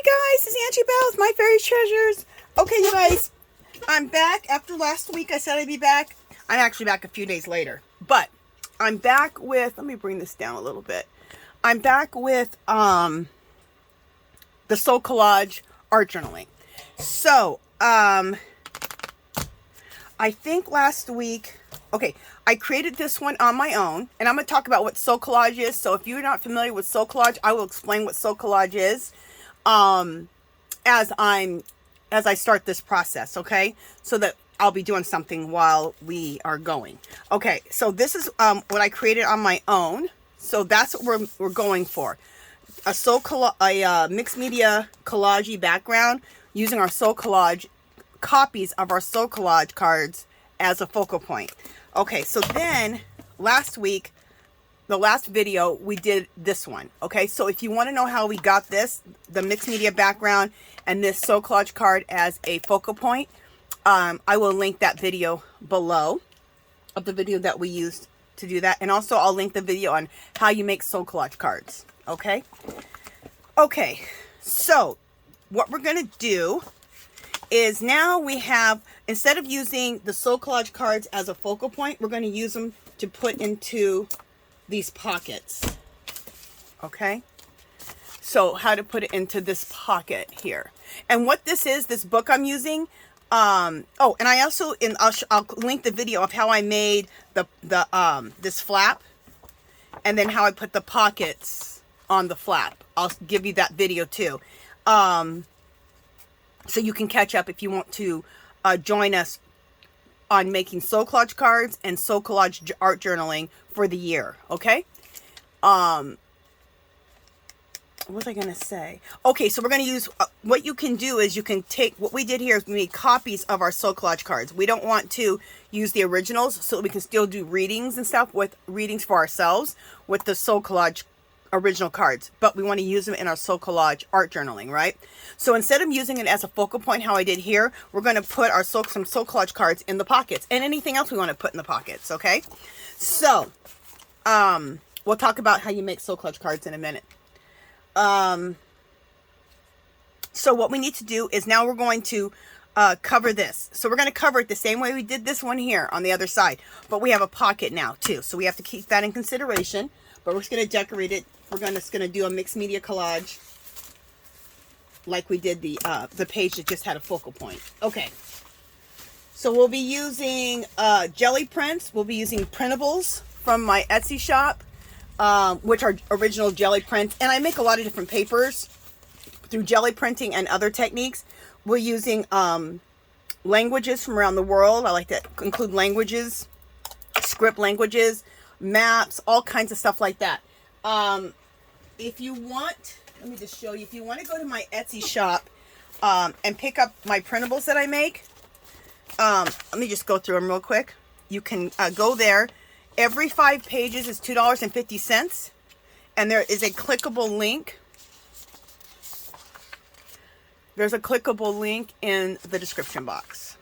Hi guys, it's Auntie Belle with My Fairy Treasures. Okay, you guys, I'm back after last week. I said I'd be back. I'm actually back a few days later, but I'm back with, let me bring this down a little bit. I'm back with the Soul Collage art journaling. So, I think last week, okay, I created this one on my own, and I'm going to talk about what Soul Collage is. So if you're not familiar with Soul Collage, I will explain what Soul Collage is as I start this process, okay? So that I'll be doing something while we are going. Okay, so this is what I created on my own. So that's what we're going for. A mixed media collage background using our Soul Collage copies of our Soul Collage cards as a focal point. Okay, so then last week, the last video, we did this one. Okay, so if you want to know how we got this, the mixed media background and this Soul Collage card as a focal point, I will link that video below of the video that we used to do that. And also I'll link the video on how you make Soul Collage cards. Okay. Okay. So what we're going to do is now we have, instead of using the Soul Collage cards as a focal point, we're going to use them to put into these pockets. Okay. So how to put it into this pocket here. And what this is, this book I'm using, oh, and I also, I'll link the video of how I made this flap, and then how I put the pockets on the flap. I'll give you that video too. So you can catch up if you want to join us on making Soul Collage cards and Soul Collage art journaling for the year. Okay. What was I going to say? Okay, so we're going to use, what you can do is you can take, what we did here is we made copies of our Soul Collage cards. We don't want to use the originals, so that we can still do readings and stuff with readings for ourselves with the Soul Collage original cards, but we want to use them in our Soul Collage art journaling, right? So instead of using it as a focal point, how I did here, we're going to put our some Soul Collage cards in the pockets and anything else we want to put in the pockets. Okay. So, we'll talk about how you make Soul Collage cards in a minute. So what we need to do is now we're going to, cover this. So we're going to cover it the same way we did this one here on the other side, but we have a pocket now too. So we have to keep that in consideration, but we're just going to decorate it. We're just going to do a mixed media collage like we did the page that just had a focal point. Okay. So we'll be using, jelly prints. We'll be using printables from my Etsy shop, which are original jelly prints. And I make a lot of different papers through jelly printing and other techniques. We're using, languages from around the world. I like to include languages, script languages, maps, all kinds of stuff like that. If you want, let me just show you, if you want to go to my Etsy shop and pick up my printables that I make, let me just go through them real quick. You can go there. Every 5 pages is $2.50, and there is a clickable link. There's a clickable link in the description box.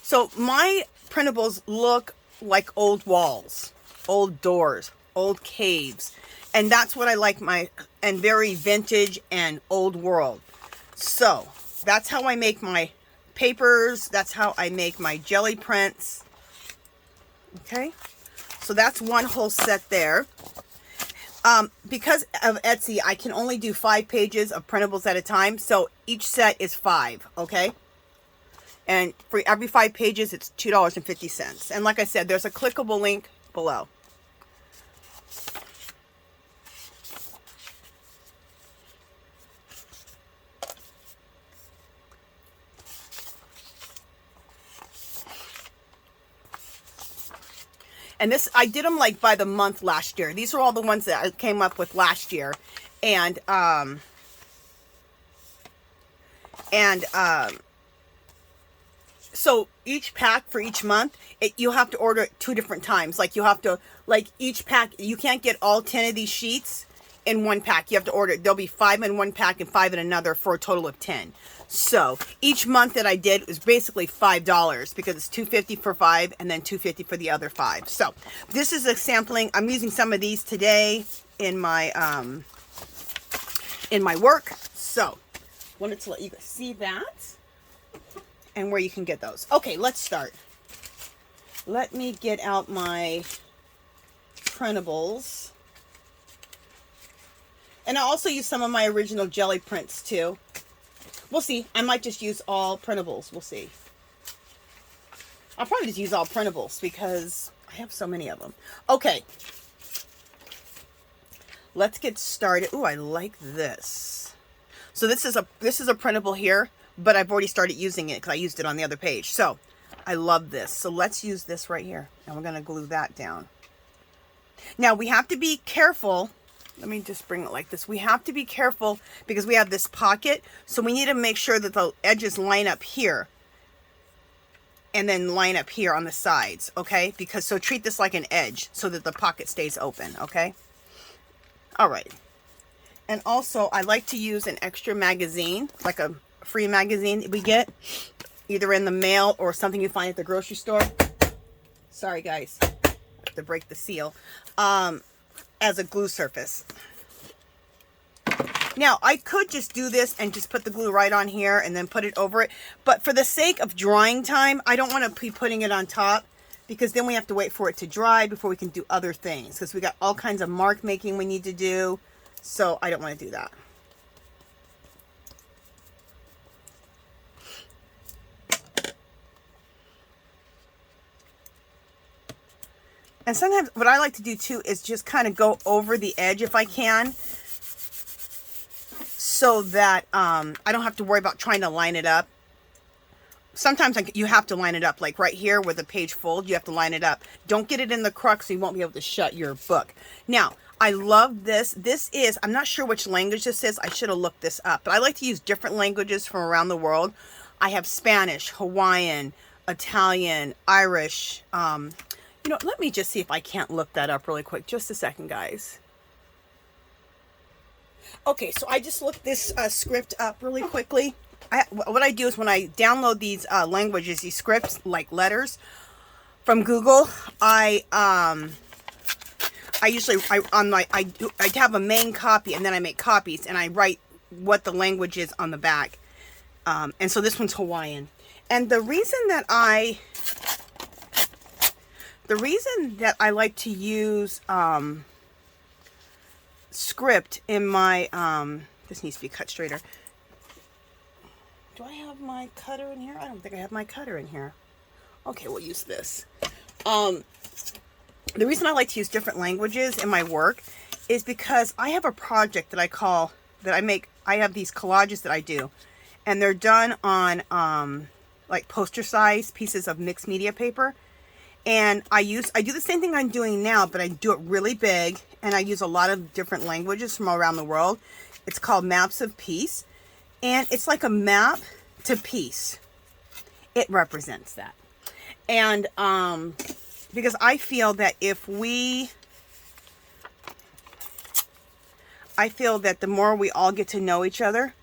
So my printables look like old walls, old doors, old caves. And that's what I like and very vintage and old world. So that's how I make my papers. That's how I make my jelly prints. Okay. So that's one whole set there. Because of Etsy, I can only do 5 pages of printables at a time. So each set is 5. Okay. And for every 5 pages, it's $2.50. And like I said, there's a clickable link below. And this, I did them like by the month last year. These are all the ones that I came up with last year. And so each pack for each month, you'll have to order it 2 different times. Like you have to, like each pack, you can't get all 10 of these sheets in one pack. You have to order, there'll be 5 in one pack and 5 in another for a total of 10. So each month that I did was basically $5 because it's $2.50 for 5 and then $2.50 for the other 5. So this is a sampling. I'm using some of these today in my work. So Wanted to let you guys see that and where you can get those. Okay, let's start. Let me get out my printables. And I also use some of my original jelly prints too. We'll see. I might just use all printables. We'll see. I'll probably just use all printables because I have so many of them. Okay. Let's get started. Ooh, I like this. So this is a printable here, but I've already started using it because I used it on the other page. So I love this. So let's use this right here. And we're going to glue that down. Now we have to be careful. Let me just bring it like this. We have to be careful because we have this pocket. So we need to make sure that the edges line up here. And then line up here on the sides. Okay? Because so treat this like an edge so that the pocket stays open. Okay? Alright. And also I like to use an extra magazine. Like a free magazine that we get. Either in the mail or something you find at the grocery store. Sorry guys. I have to break the seal. As a glue surface. Now, I could just do this and just put the glue right on here and then put it over it. But for the sake of drying time, I don't want to be putting it on top because then we have to wait for it to dry before we can do other things. Because we got all kinds of mark making we need to do. So I don't want to do that. And sometimes what I like to do too is just kind of go over the edge if I can. So that I don't have to worry about trying to line it up. Sometimes you have to line it up. Like right here where the page folds, you have to line it up. Don't get it in the crux so you won't be able to shut your book. Now, I love this. This is, I'm not sure which language this is. I should have looked this up. But I like to use different languages from around the world. I have Spanish, Hawaiian, Italian, Irish, you know, let me just see if I can't look that up really quick. Just a second, guys. Okay, so I just looked this script up really quickly. What I do is when I download these languages, these scripts, like letters, from Google, I have a main copy and then I make copies and I write what the language is on the back. And so this one's Hawaiian. And the reason that I like to use script in my, this needs to be cut straighter. Do I have my cutter in here? I don't think I have my cutter in here. Okay, we'll use this. The reason I like to use different languages in my work is because I have a project that I have these collages that I do. And they're done on like poster size pieces of mixed media paper. And I do the same thing I'm doing now, but I do it really big. And I use a lot of different languages from all around the world. It's called Maps of Peace. And it's like a map to peace. It represents that. And because I feel that the more we all get to know each other,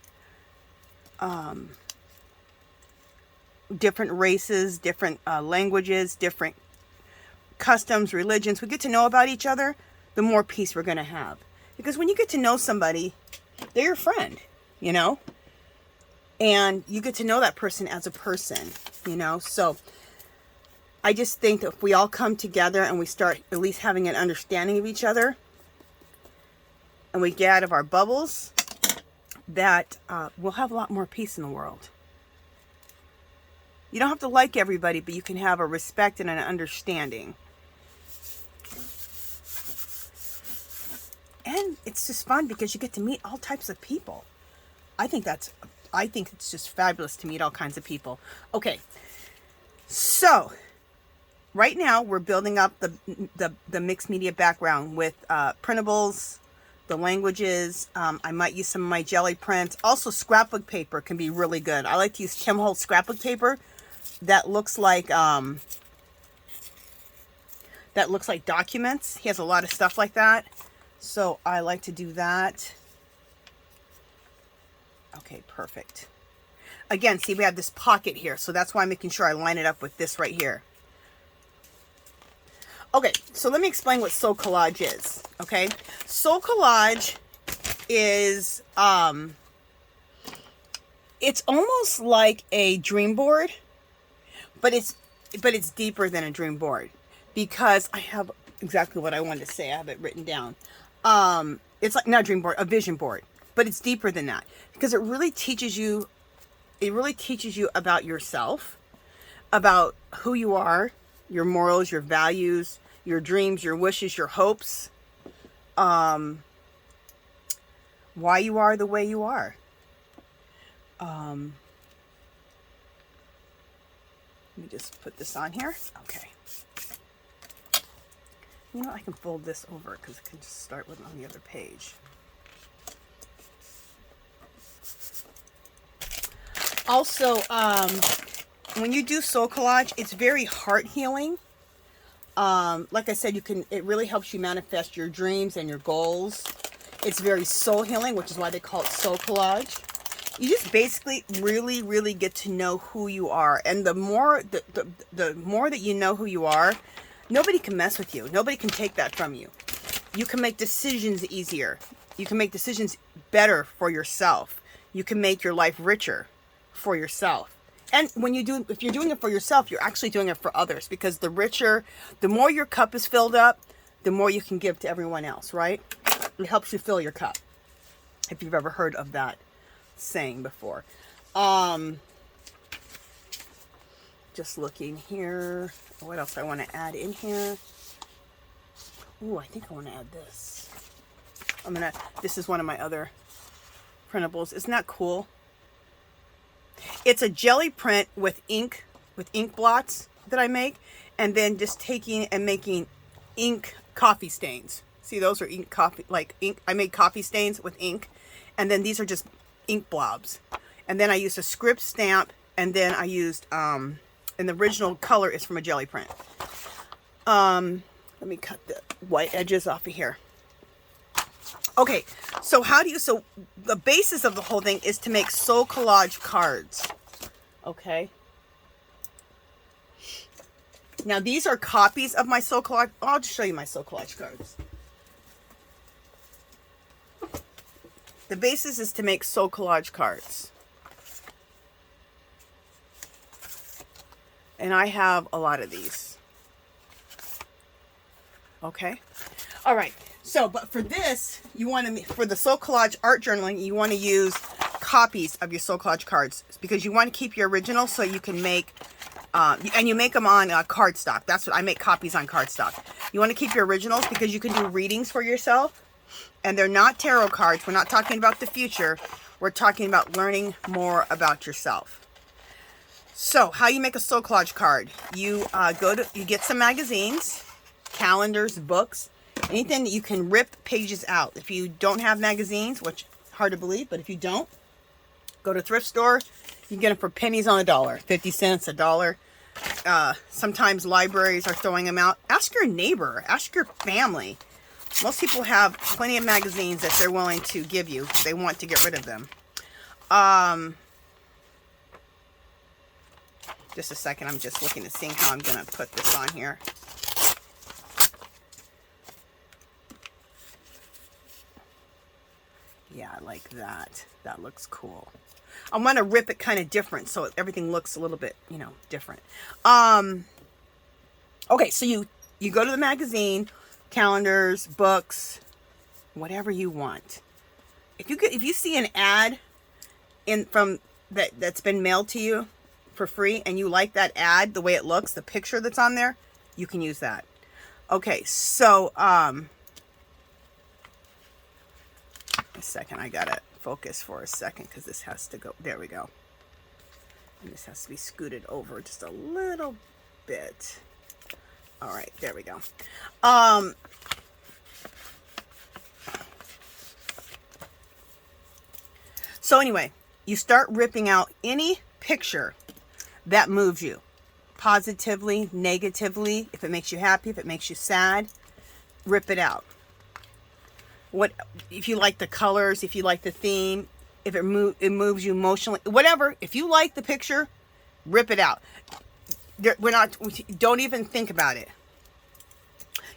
different races, different languages, different customs, religions, we get to know about each other, the more peace we're going to have. Because when you get to know somebody, they're your friend, you know? And you get to know that person as a person, you know? So I just think that if we all come together and we start at least having an understanding of each other and we get out of our bubbles, that we'll have a lot more peace in the world. You don't have to like everybody, but you can have a respect and an understanding. And it's just fun because you get to meet all types of people. I think it's just fabulous to meet all kinds of people. Okay, so right now we're building up the mixed media background with printables, the languages. I might use some of my jelly prints. Also, scrapbook paper can be really good. I like to use Tim Holtz scrapbook paper that looks like documents. He has a lot of stuff like that. So I like to do that. Okay, perfect. Again, see, we have this pocket here, so that's why I'm making sure I line it up with this right here. Okay, so let me explain what Sew Collage is, okay? Sew Collage is It's almost like a dream board, but it's deeper than a dream board, because I have exactly what I wanted to say. I have it written down. It's like not a dream board, a vision board, but it's deeper than that, because it really teaches you about yourself, about who you are, your morals, your values, your dreams, your wishes, your hopes, why you are the way you are. Let me just put this on here. Okay. You know, I can fold this over because I can just start with it on the other page. Also, when you do soul collage, it's very heart healing. Like I said, it really helps you manifest your dreams and your goals. It's very soul healing, which is why they call it soul collage. You just basically really, really get to know who you are. And the more that you know who you are, nobody can mess with you. Nobody can take that from you. You can make decisions easier. You can make decisions better for yourself. You can make your life richer for yourself. And if you're doing it for yourself, you're actually doing it for others, because the more your cup is filled up, the more you can give to everyone else, right? It helps you fill your cup, if you've ever heard of that saying before. Just looking here, what else I want to add in here. Ooh, I think I want to add this. This is one of my other printables. Isn't that cool? It's a jelly print with ink blots that I make, and then just taking and making ink coffee stains. See, those are ink. I made coffee stains with ink, and then these are just ink blobs. And then I used a script stamp, and then I used and the original color is from a jelly print. Let me cut the white edges off of here. Okay, so so the basis of the whole thing is to make soul collage cards. Okay. Now these are copies of my soul collage. I'll just show you my soul collage cards. The basis is to make soul collage cards. And I have a lot of these. Okay. All right. So, but for this, for the soul collage art journaling, you want to use copies of your soul collage cards, because you want to keep your original so you can make, and you make them on cardstock. That's what I make, copies on cardstock. You want to keep your originals because you can do readings for yourself, and they're not tarot cards. We're not talking about the future. We're talking about learning more about yourself. So, how you make a soul collage card? You you get some magazines, calendars, books, anything that you can rip pages out. If you don't have magazines, which hard to believe, but if you don't, go to a thrift store. You can get them for pennies on the dollar, 50 cents, $1. Sometimes libraries are throwing them out. Ask your neighbor, ask your family. Most people have plenty of magazines that they're willing to give you if they want to get rid of them. Just a second, I'm just looking to see how I'm going to put this on here. Yeah, I like that. That looks cool. I want to rip it kind of different so everything looks a little bit, different. Okay, so you go to the magazine, calendars, books, whatever you want. If you see an ad that's been mailed to you for free, and you like that ad, the way it looks, the picture that's on there, you can use that. Okay, so a second, I gotta focus for a second because this has to go. There we go. And this has to be scooted over just a little bit. All right, there we go. So anyway, you start ripping out any picture that moves you positively, negatively. If it makes you happy, if it makes you sad, rip it out. If you like the colors, if you like the theme, if it moves you emotionally, whatever. If you like the picture, rip it out. Don't even think about it.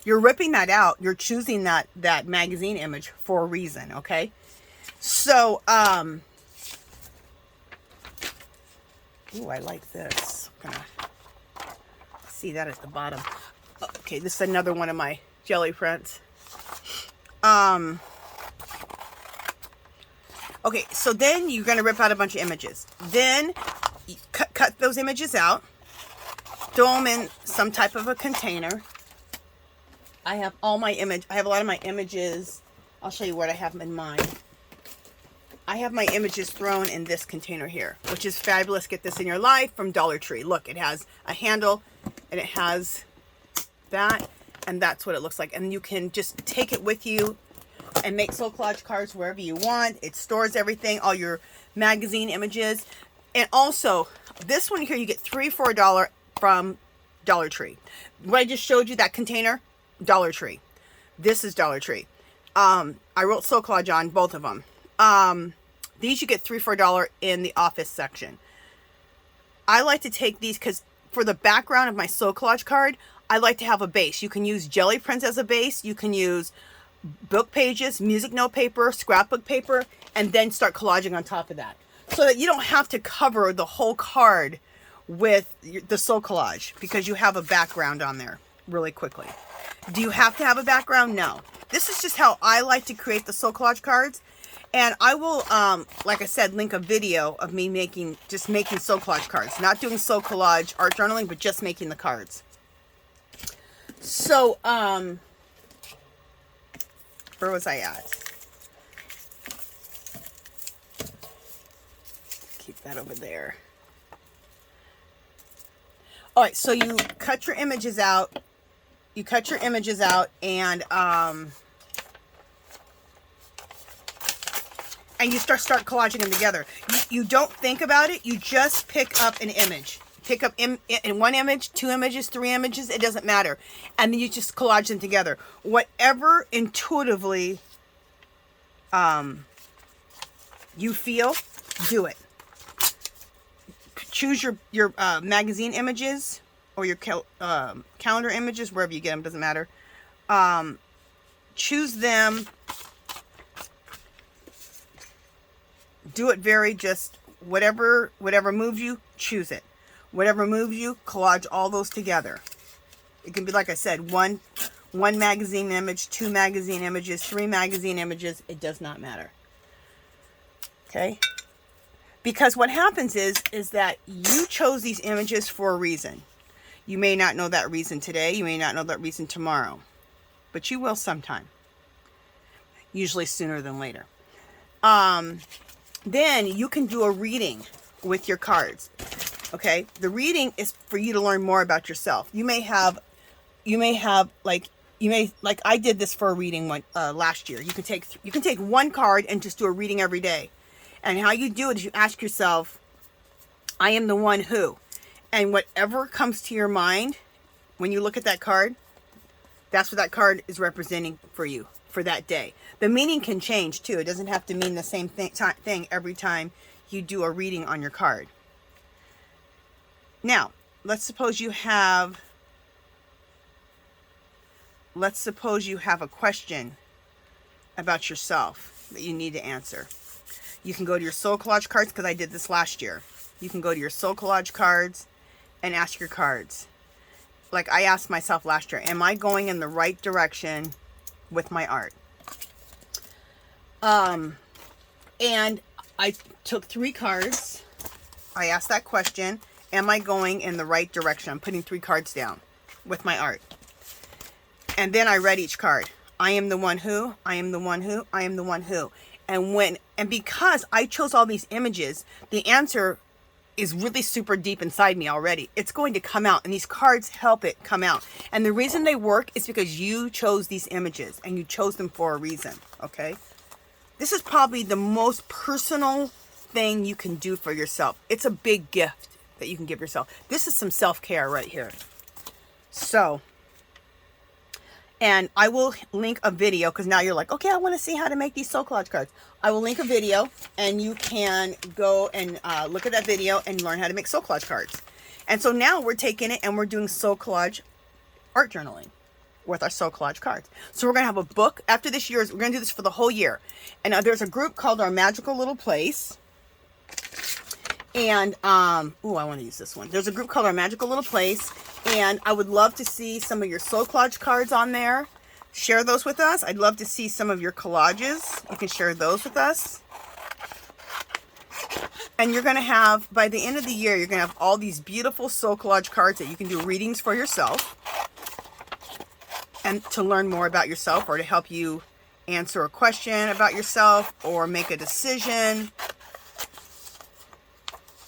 You're ripping that out. You're choosing that magazine image for a reason. Okay. So Ooh, I like this. I'm gonna see that at the bottom. Okay, this is another one of my jelly prints. Okay, so then you're gonna rip out a bunch of images. Then you cut those images out, throw them in some type of a container. I have a lot of my images. I'll show you what I have in mine. I have my images thrown in this container here, which is fabulous. Get this in your life from Dollar Tree. Look, it has a handle and it has that, and that's what it looks like. And you can just take it with you and make soul collage cards wherever you want. It stores everything, all your magazine images. And also, this one here, you get 3 for $1 from Dollar Tree. What I just showed you, that container, Dollar Tree. This is Dollar Tree. I wrote soul collage on both of them. These you get 3 for $1 in the office section. I like to take these because for the background of my soul collage card, I like to have a base. You can use jelly prints as a base. You can use book pages, music note paper, scrapbook paper, and then start collaging on top of that. So that you don't have to cover the whole card with the soul collage because you have a background on there really quickly. Do you have to have a background? No. This is just how I like to create the soul collage cards. And I will, like I said, link a video of me making soul collage cards. Not doing soul collage art journaling, but just making the cards. So, where was I at? Keep that over there. All right, so you cut your images out. You cut your images out and you start collaging them together. You don't think about it. You just pick up an image. Pick up in one image, 2 images, 3 images. It doesn't matter. And then you just collage them together. Whatever intuitively you feel, do it. Choose your magazine images or your calendar images, wherever you get them, doesn't matter. Choose them. Do it very just whatever moves you, choose it. Whatever moves you, collage all those together. It can be, like I said, one magazine image, 2 magazine images, 3 magazine images. It does not matter. Okay? Because what happens is that you chose these images for a reason. You may not know that reason today. You may not know that reason tomorrow. But you will sometime. Usually sooner than later. Then you can do a reading with your cards. Okay? The reading is for you to learn more about yourself. You may have like I did this for a reading last year. You can take one card and just do a reading every day. And how you do it is you ask yourself, I am the one who. And whatever comes to your mind when you look at that card, that's what that card is representing for you for that day. The meaning can change too. It doesn't have to mean the same thing every time you do a reading on your card. Now, let's suppose you have a question about yourself that you need to answer. You can go to your soul collage cards, because I did this last year. You can go to your soul collage cards and ask your cards. Like I asked myself last year, am I going in the right direction with my art? And I took 3 cards. I asked that question, am I going in the right direction? I'm putting 3 cards down with my art. And then I read each card. I am the one who, I am the one who, I am the one who. And because I chose all these images, the answer is really super deep inside me already. It's going to come out, and these cards help it come out. And the reason they work is because you chose these images, and you chose them for a reason, okay? This is probably the most personal thing you can do for yourself. It's a big gift that you can give yourself. This is some self-care right here. So, and I will link a video, because now you're like, okay, I want to see how to make these soul collage cards. I will link a video, and you can go and look at that video and learn how to make soul collage cards. And so now we're taking it and we're doing soul collage art journaling with our soul collage cards. So we're going to have a book. After this year, we're going to do this for the whole year. And there's a group called Our Magical Little Place. And, oh, I want to use this one. There's a group called Our Magical Little Place. And I would love to see some of your Soul Collage cards on there. Share those with us. I'd love to see some of your collages. You can share those with us. And you're going to have, by the end of the year, you're going to have all these beautiful Soul Collage cards that you can do readings for yourself. And to learn more about yourself, or to help you answer a question about yourself, or make a decision,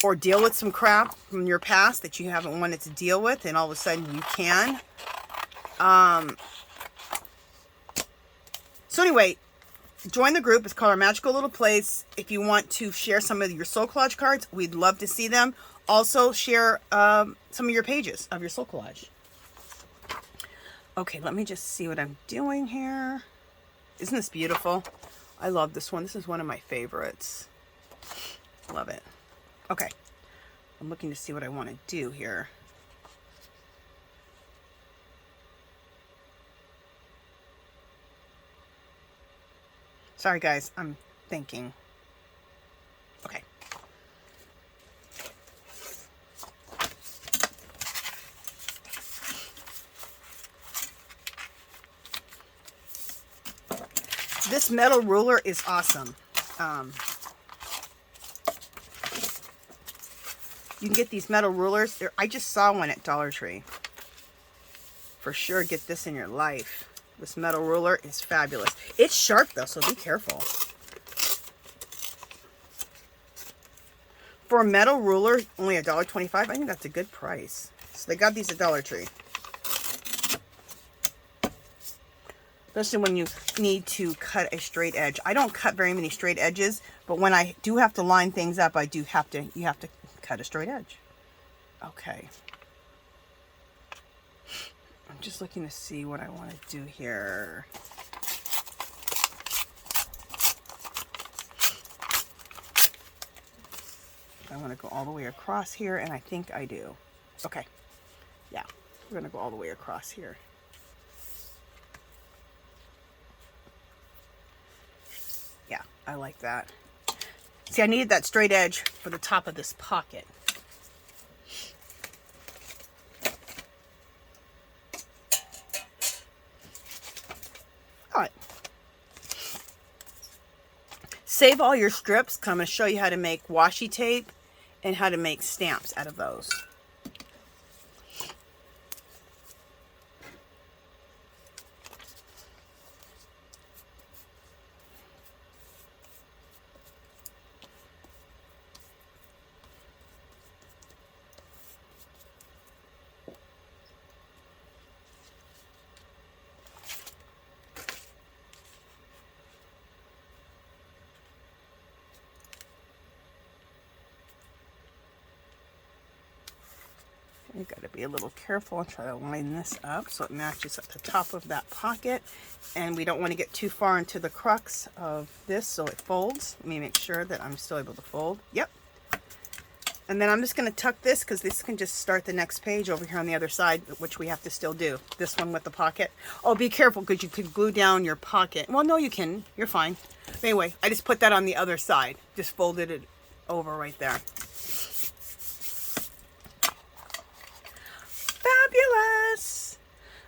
or deal with some crap from your past that you haven't wanted to deal with, and all of a sudden you can. So anyway, join the group. It's called Our Magical Little Place. If you want to share some of your Soul Collage cards, we'd love to see them. Also, share some of your pages of your Soul Collage. Okay, let me just see what I'm doing here. Isn't this beautiful? I love this one. This is one of my favorites. Love it. Okay, I'm looking to see what I want to do here. Sorry guys, I'm thinking. Okay. This metal ruler is awesome. You can get these metal rulers. I just saw one at Dollar Tree. For sure, get this in your life. This metal ruler is fabulous. It's sharp though, so be careful. For a metal ruler, only $1.25. I think that's a good price. So they got these at Dollar Tree. Especially when you need to cut a straight edge. I don't cut very many straight edges, but when I do have to line things up, you have to cut a straight edge. Okay. I'm just looking to see what I want to do here. I want to go all the way across here, and I think I do. Okay. Yeah, we're going to go all the way across here. Yeah, I like that. See, I needed that straight edge for the top of this pocket. All right. Save all your strips, because I'm going to show you how to make washi tape and how to make stamps out of those. You've got to be a little careful and try to line this up so it matches at the top of that pocket. And we don't want to get too far into the crux of this so it folds. Let me make sure that I'm still able to fold. Yep. And then I'm just going to tuck this, because this can just start the next page over here on the other side, which we have to still do. This one with the pocket. Oh, be careful, because you could glue down your pocket. Well, no, you can. You're fine. But anyway, I just put that on the other side. Just folded it over right there. Fabulous.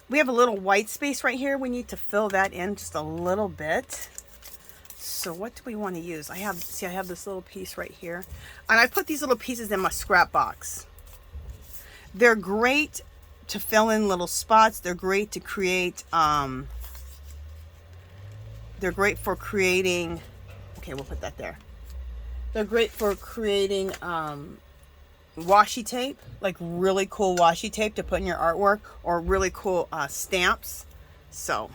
We have a little white space right here. We need to fill that in just a little bit. So what do we want to use? I have this little piece right here. And I put these little pieces in my scrap box. They're great to fill in little spots. They're great to create, they're great for creating, okay, we'll put that there. They're great for creating, washi tape, like really cool washi tape to put in your artwork, or really cool stamps. So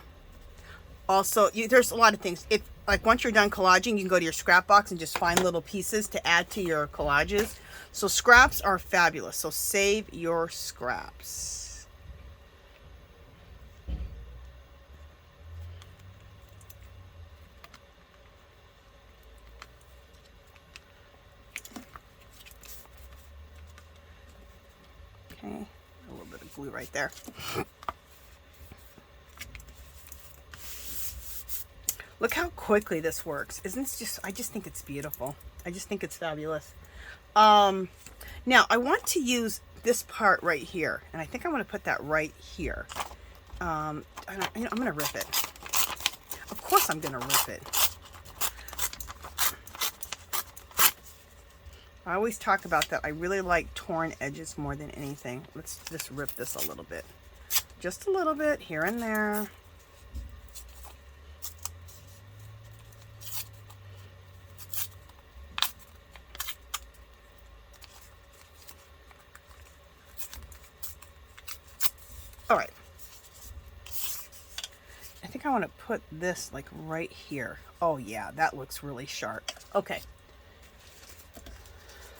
also there's a lot of things. If like once you're done collaging, you can go to your scrap box and just find little pieces to add to your collages. So scraps are fabulous. So save your scraps. Okay, a little bit of glue right there. Look how quickly this works. Isn't this just, I just think it's beautiful. I just think it's fabulous. Now I want to use this part right here, and I think I'm going to put that right here. I'm going to rip it. Of course I'm going to rip it. I always talk about that. I really like torn edges more than anything. Let's just rip this a little bit. Just a little bit here and there. All right. I think I want to put this like right here. Oh yeah, that looks really sharp. Okay.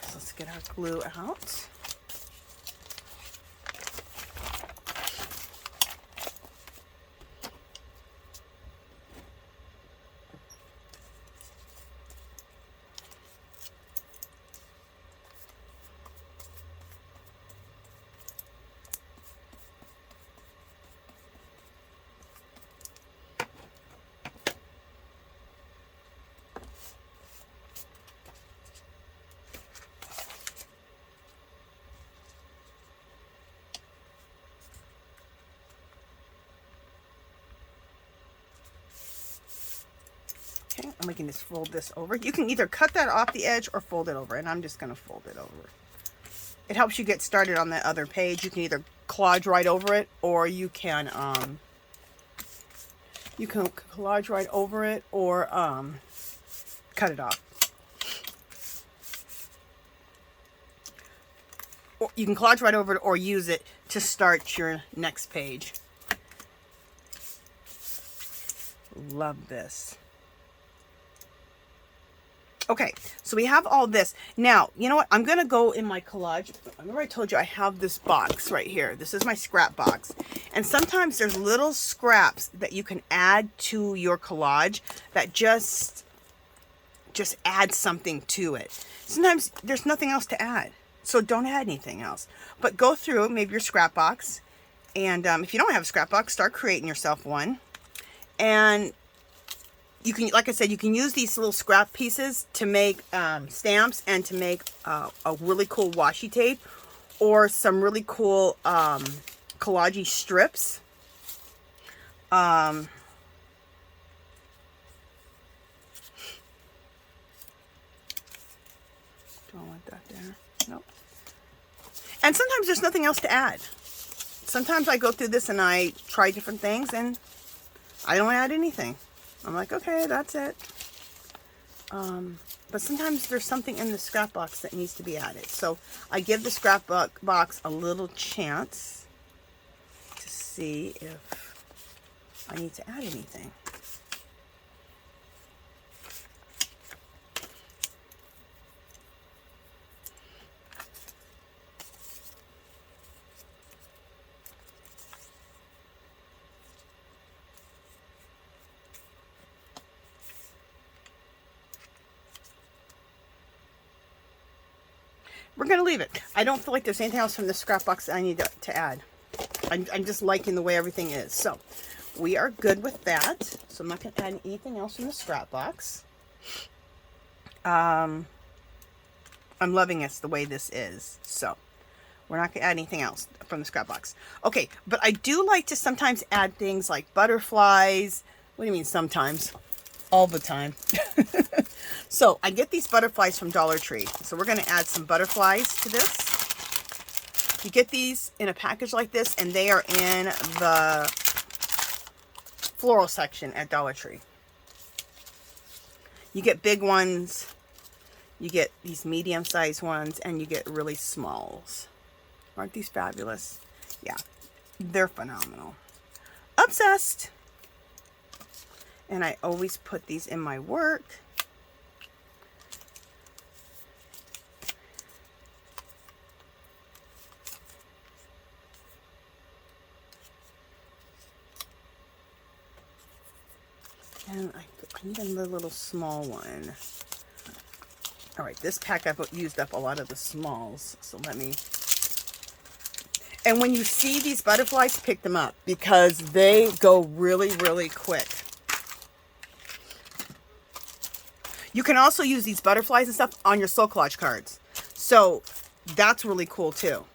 So let's get our glue out. Okay, I'm making this, fold this over. You can either cut that off the edge or fold it over, and I'm just going to fold it over. It helps you get started on the other page. You can either collage right over it, or you can collage right over it, or cut it off. Or you can collage right over it, or use it to start your next page. Love this. Okay, so we have all this. Now, you know what? I'm going to go in my collage. Remember I told you I have this box right here. This is my scrap box. And sometimes there's little scraps that you can add to your collage that just add something to it. Sometimes there's nothing else to add. So don't add anything else. But go through maybe your scrap box. And if you don't have a scrap box, start creating yourself one. And you can, like I said, you can use these little scrap pieces to make stamps and to make a really cool washi tape or some really cool collage strips. Don't want that there. Nope. And sometimes there's nothing else to add. Sometimes I go through this and I try different things and I don't add anything. I'm like, okay, that's it. But sometimes there's something in the scrap box that needs to be added. So I give the scrap box a little chance to see if I need to add anything. We're going to leave it. I don't feel like there's anything else from the scrap box that I need to add. I'm just liking the way everything is. So we are good with that. So I'm not going to add anything else from the scrap box. I'm loving this the way this is. So we're not going to add anything else from the scrap box. Okay, but I do like to sometimes add things like butterflies. What do you mean sometimes? All the time. So I get these butterflies from Dollar Tree. So we're going to add some butterflies to this. You get these in a package like this, and they are in the floral section at Dollar Tree. You get big ones, you get these medium-sized ones, and you get really smalls. Aren't these fabulous? Yeah, they're phenomenal. Obsessed. And I always put these in my work. And I need a little small one. All right, this pack I've used up a lot of the smalls. So let me... And when you see these butterflies, pick them up because they go really, really quick. You can also use these butterflies and stuff on your Soul Collage cards. So that's really cool too.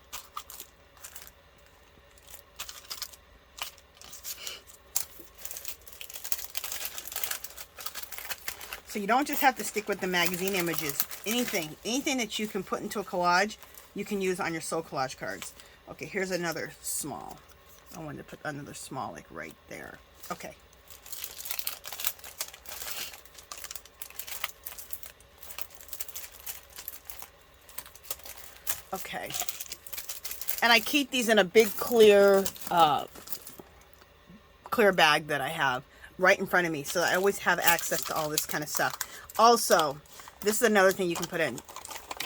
So you don't just have to stick with the magazine images. Anything that you can put into a collage, you can use on your Soul Collage cards. Okay, here's another small. I wanted to put another small like right there. Okay. Okay. And I keep these in a big clear bag that I have right in front of me, so I always have access to all this kind of stuff. Also, this is another thing you can put in.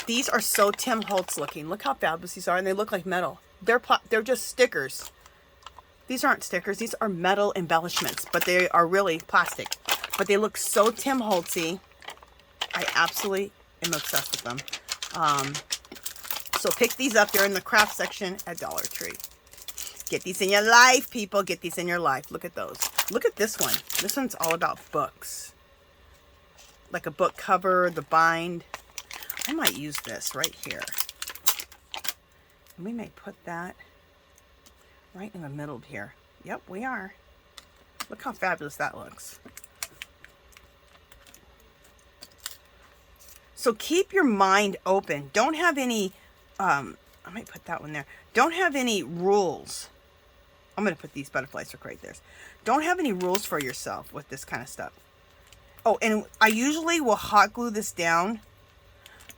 These are so Tim Holtz looking. Look how fabulous these are, and they look like metal. They're just stickers. These aren't stickers. These are metal embellishments, but they are really plastic. But they look so Tim Holtzy. I absolutely am obsessed with them. So pick these up. They're in the craft section at Dollar Tree. Get these in your life, people. Get these in your life. Look at those. Look at this one. This one's all about books. Like a book cover, the bind. I might use this right here. And we may put that right in the middle here. Yep, we are. Look how fabulous that looks. So keep your mind open. Don't have any, I might put that one there. Don't have any rules. I'm going to put these butterflies right there. Don't have any rules for yourself with this kind of stuff. Oh, and I usually will hot glue this down.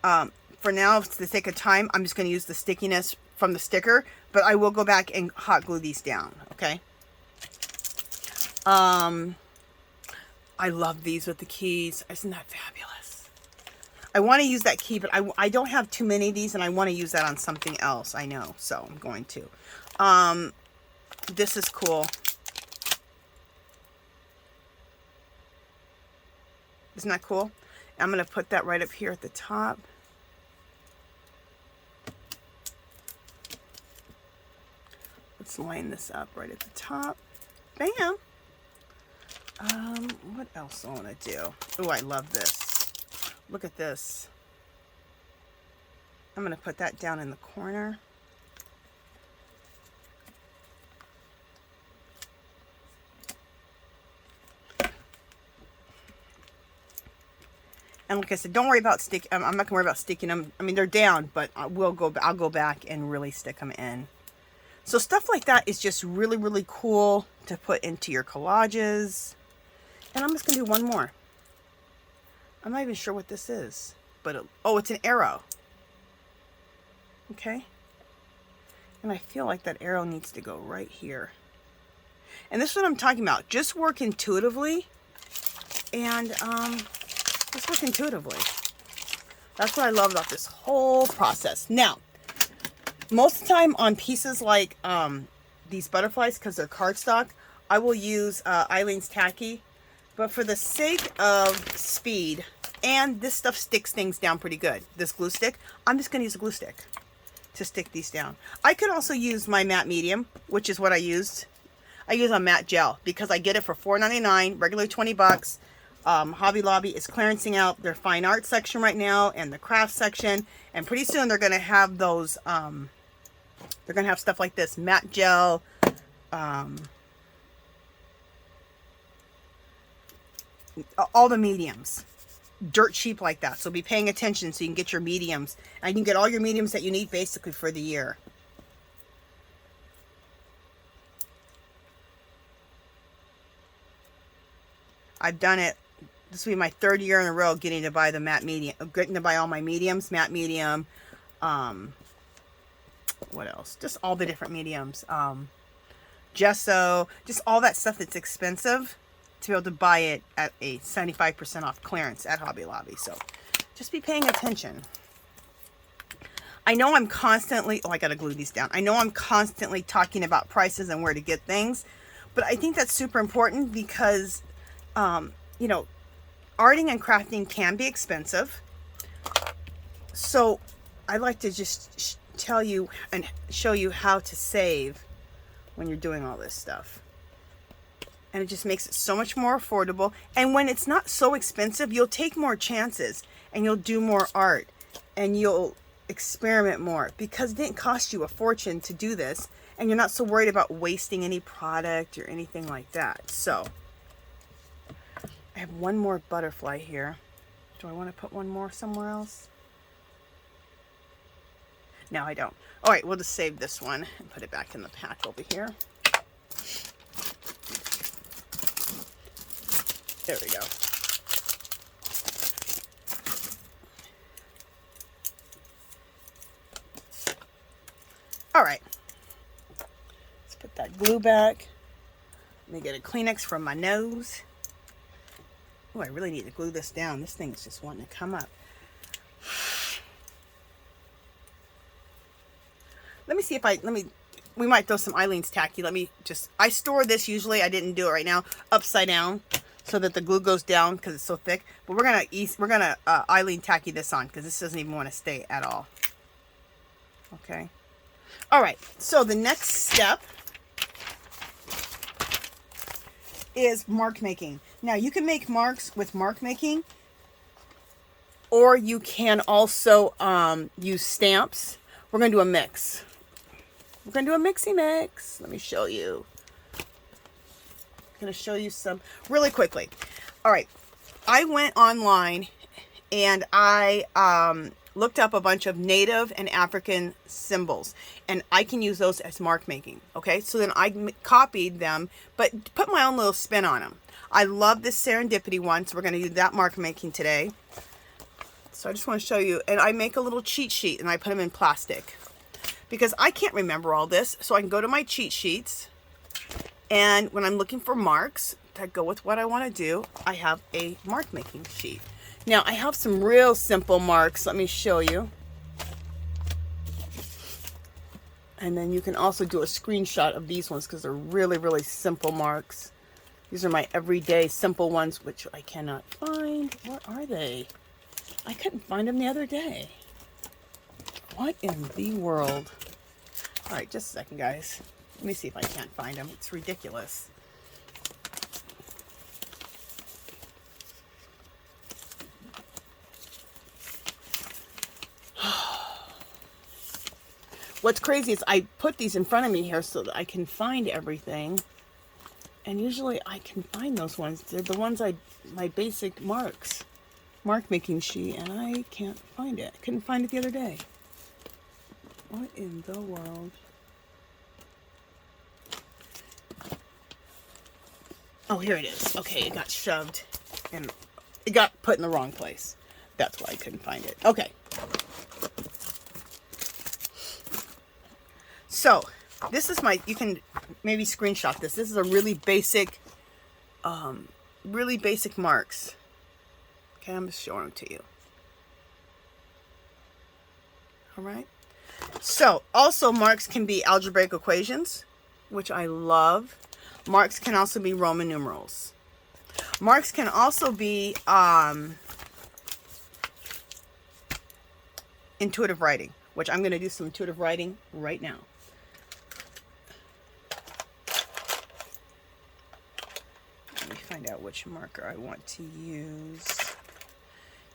For now, for the sake of time, I'm just going to use the stickiness from the sticker, but I will go back and hot glue these down, okay? I love these with the keys. Isn't that fabulous? I want to use that key, but I don't have too many of these, and I want to use that on something else. I know, so I'm going to. This is cool. Isn't that cool? I'm going to put that right up here at the top. Let's line this up right at the top. Bam! What else I want to do? Oh, I love this. Look at this. I'm going to put that down in the corner. And like I said, don't worry about stick. I'm not gonna worry about sticking them. I mean, they're down, but I'll go back and really stick them in. So stuff like that is just really, really cool to put into your collages. And I'm just gonna do one more. I'm not even sure what this is, but oh, it's an arrow. Okay. And I feel like that arrow needs to go right here. And this is what I'm talking about. Just work intuitively, and just work intuitively. That's what I love about this whole process. Now, most of the time on pieces like these butterflies, because they're cardstock, I will use Eileen's Tacky. But for the sake of speed, and this stuff sticks things down pretty good, this glue stick, I'm just going to use a glue stick to stick these down. I could also use my matte medium, which is what I used. I use a matte gel because I get it for $4.99, regularly 20 bucks. Hobby Lobby is clearancing out their fine art section right now and the craft section, and pretty soon they're going to have those they're going to have stuff like this matte gel, all the mediums, dirt cheap like that. So be paying attention so you can get your mediums, and you can get all your mediums that you need basically for the year. I've done it. This will be my third year in a row getting to buy the matte medium, getting to buy all my mediums, matte medium, what else? Just all the different mediums, gesso, just all that stuff that's expensive to be able to buy it at a 75% off clearance at Hobby Lobby. So just be paying attention. I know I'm constantly, oh, I got to glue these down. I know I'm constantly talking about prices and where to get things, but I think that's super important because, you know, arting and crafting can be expensive. So I like to just tell you and show you how to save when you're doing all this stuff. And it just makes it so much more affordable. And when it's not so expensive, you'll take more chances and you'll do more art and you'll experiment more, because it didn't cost you a fortune to do this, and you're not so worried about wasting any product or anything like that. So I have one more butterfly here. Do I want to put one more somewhere else? No, I don't. All right, we'll just save this one and put it back in the pack over here. There we go. All right. Let's put that glue back. Let me get a Kleenex from my nose. Oh, I really need to glue this down. This thing's just wanting to come up. Let me see if we might throw some Eileen's tacky. I store this usually, I didn't do it right now, upside down so that the glue goes down because it's so thick. But we're gonna Eileen tacky this on because this doesn't even want to stay at all. Okay. All right. So the next step is mark making. Now you can make marks with mark making, or you can also use stamps. We're gonna do a mix. We're going to do a mixy mix. Let me show you. I'm going to show you some really quickly. All right. I went online and I looked up a bunch of native and African symbols, and I can use those as mark making. Okay. So then I copied them, but put my own little spin on them. I love this serendipity one. So we're going to do that mark making today. So I just want to show you, and I make a little cheat sheet and I put them in plastic, because I can't remember all this, so I can go to my cheat sheets, and when I'm looking for marks that go with what I want to do, I have a mark making sheet. Now I have some real simple marks. Let me show you. And then you can also do a screenshot of these ones because they're really, really simple marks. These are my everyday simple ones, which I cannot find. Where are they? I couldn't find them the other day. What in the world? All right, just a second, guys. Let me see if I can't find them. It's ridiculous. What's crazy is I put these in front of me here so that I can find everything. And usually I can find those ones. They're the ones my basic marks. Mark making sheet, and I can't find it. I couldn't find it the other day. What in the world? Oh, here it is. Okay, it got shoved and it got put in the wrong place. That's why I couldn't find it. Okay. So, this is you can maybe screenshot this. This is a really basic marks. Okay, I'm just showing them to you. All right. So, also marks can be algebraic equations, which I love. Marks can also be Roman numerals. Marks can also be intuitive writing, which I'm going to do some intuitive writing right now. Let me find out which marker I want to use.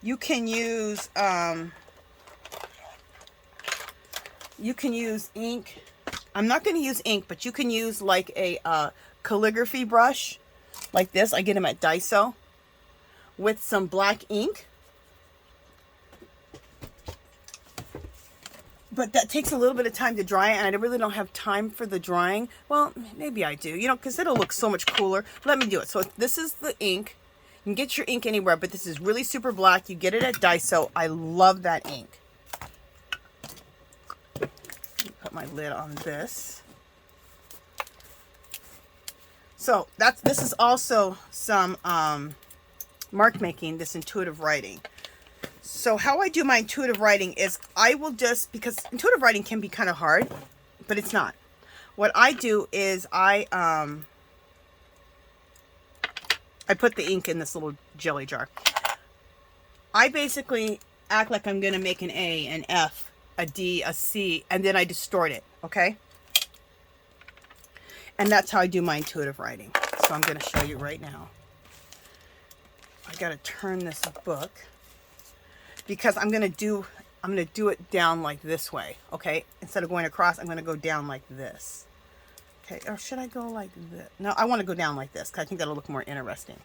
You can use ink. I'm not going to use ink, but you can use like a calligraphy brush like this. I get them at Daiso with some black ink. But that takes a little bit of time to dry, and I really don't have time for the drying. Well, maybe I do, you know, because it'll look so much cooler. Let me do it. So this is the ink. You can get your ink anywhere, but this is really super black. You get it at Daiso. I love that ink. Put my lid on this. So this is also some mark making, this intuitive writing. So how I do my intuitive writing is I will just, because intuitive writing can be kind of hard, but it's not. What I do is I put the ink in this little jelly jar. I basically act like I'm going to make an A, an F, a D, a C, and then I distort it, okay? And that's how I do my intuitive writing. So I'm going to show you right now. I got to turn this book because I'm going to do it down like this way, okay? Instead of going across, I'm going to go down like this. Okay, or should I go like this? No, I want to go down like this because I think that'll look more interesting.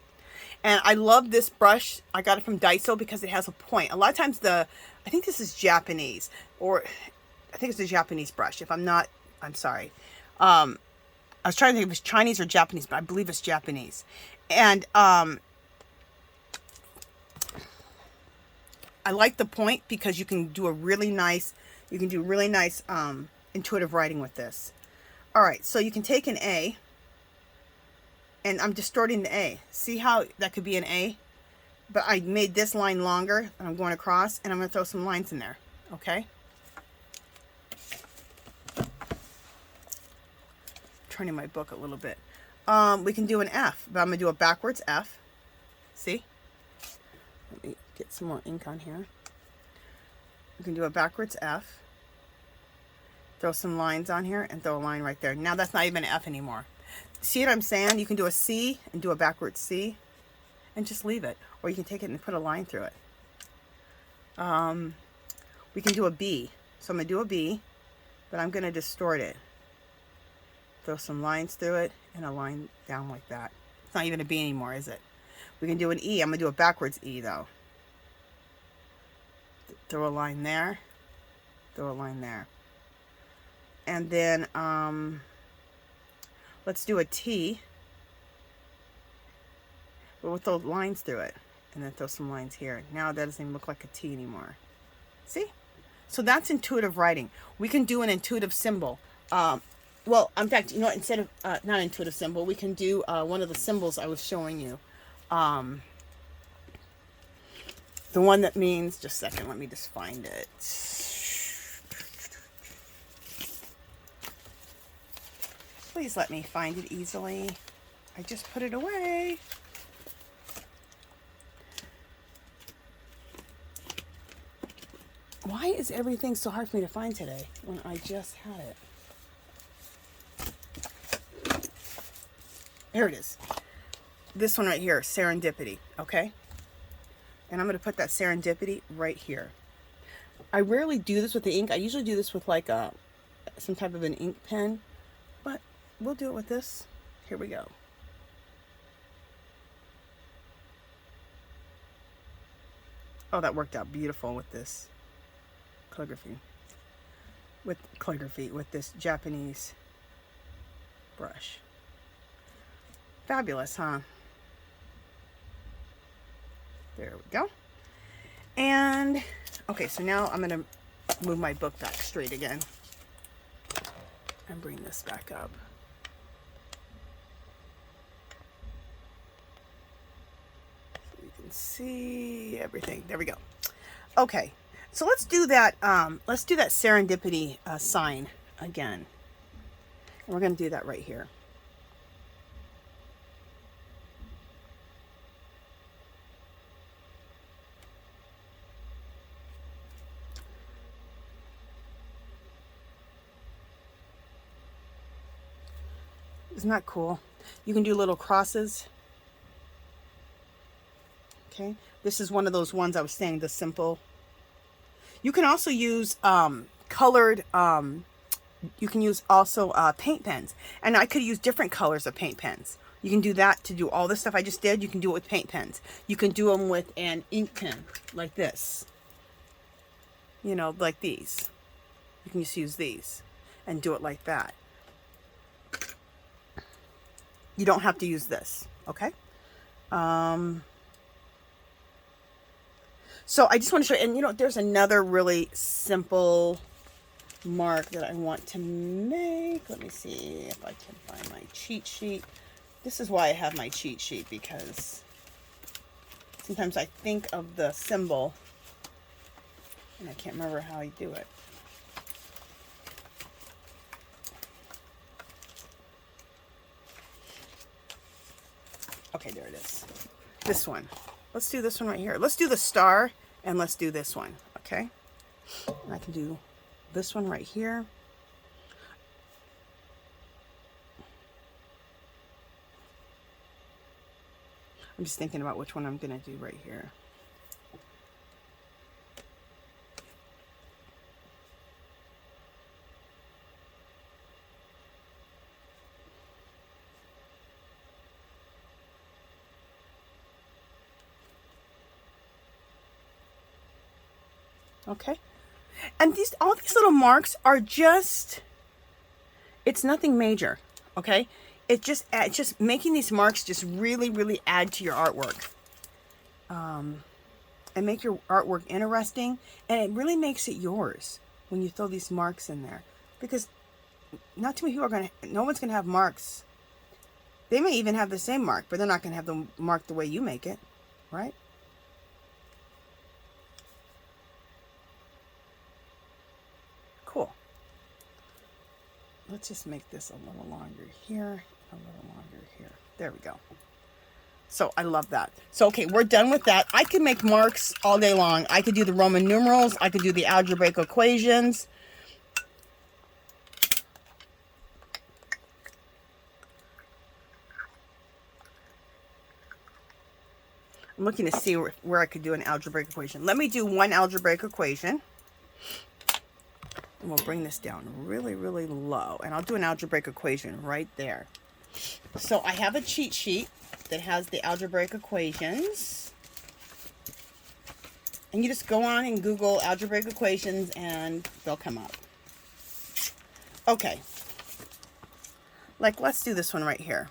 And I love this brush. I got it from Daiso because it has a point. A lot of times I think this is Japanese, or I think it's a Japanese brush. If I'm not, I'm sorry. I was trying to think if it's Chinese or Japanese, but I believe it's Japanese. And I like the point because you can do a really nice, intuitive writing with this. All right, so you can take an A, and I'm distorting the A. See how that could be an A? But I made this line longer, and I'm going across, and I'm going to throw some lines in there, okay? Turning my book a little bit. We can do an F, but I'm going to do a backwards F. See? Let me get some more ink on here. We can do a backwards F. Throw some lines on here and throw a line right there. Now that's not even an F anymore. See what I'm saying? You can do a C and do a backwards C and just leave it. Or you can take it and put a line through it. We can do a B. So I'm going to do a B, but I'm going to distort it. Throw some lines through it and a line down like that. It's not even a B anymore, is it? We can do an E. I'm going to do a backwards E, though. Throw a line there. Throw a line there. And then let's do a T. But with those lines through it. And then throw some lines here. Now that doesn't even look like a T anymore. See? So that's intuitive writing. We can do an intuitive symbol. Well, in fact, you know what? Instead of, not intuitive symbol, we can do one of the symbols I was showing you. The one that means, just a second, let me just find it. Please let me find it easily. I just put it away. Why is everything so hard for me to find today when I just had it? Here it is. This one right here, Serendipity, okay? And I'm going to put that Serendipity right here. I rarely do this with the ink. I usually do this with like some type of an ink pen, but we'll do it with this. Here we go. Oh, that worked out beautiful with this calligraphy. With this Japanese brush. Fabulous, huh? There we go. And, okay, so now I'm going to move my book back straight again. And bring this back up. So you can see everything. There we go. Okay, so let's do that serendipity sign again. And we're going to do that right here. Isn't that cool? You can do little crosses. Okay, this is one of those ones I was saying, the simple. You can also use colored, you can use also paint pens. And I could use different colors of paint pens. You can do that to do all this stuff I just did. You can do it with paint pens. You can do them with an ink pen like this. You know, like these. You can just use these and do it like that. You don't have to use this, okay? So I just want to show you, and you know, there's another really simple mark that I want to make. Let me see if I can find my cheat sheet. This is why I have my cheat sheet, because sometimes I think of the symbol and I can't remember how I do it. Okay, there it is. This one. Let's do this one right here. Let's do the star, and let's do this one, okay? And I can do this one right here. I'm just thinking about which one I'm going to do right here. Okay. And all these little marks are just, it's nothing major. Okay. It's just making these marks just really, really add to your artwork. And make your artwork interesting. And it really makes it yours when you throw these marks in there. Because not too many people no one's going to have marks. They may even have the same mark, but they're not going to have them marked the way you make it. Right? Cool. Let's just make this a little longer here, a little longer here. There we go. So I love that. So, okay, we're done with that. I could make marks all day long. I could do the Roman numerals. I could do the algebraic equations. I'm looking to see where I could do an algebraic equation. Let me do one algebraic equation. And we'll bring this down really, really low. And I'll do an algebraic equation right there. So I have a cheat sheet that has the algebraic equations. And you just go on and Google algebraic equations and they'll come up. Okay. Like, let's do this one right here.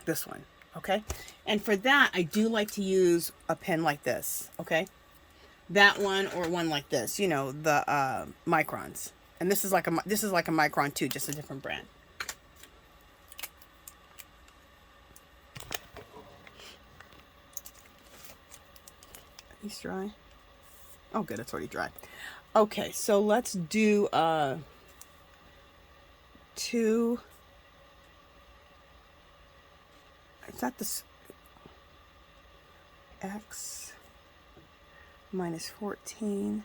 This one, okay? And for that, I do like to use a pen like this, okay? That one or one like this, you know, the microns. And this is like a micron too, just a different brand. These dry? Oh, good, it's already dry. Okay, so let's do 2. Is that this x minus 14?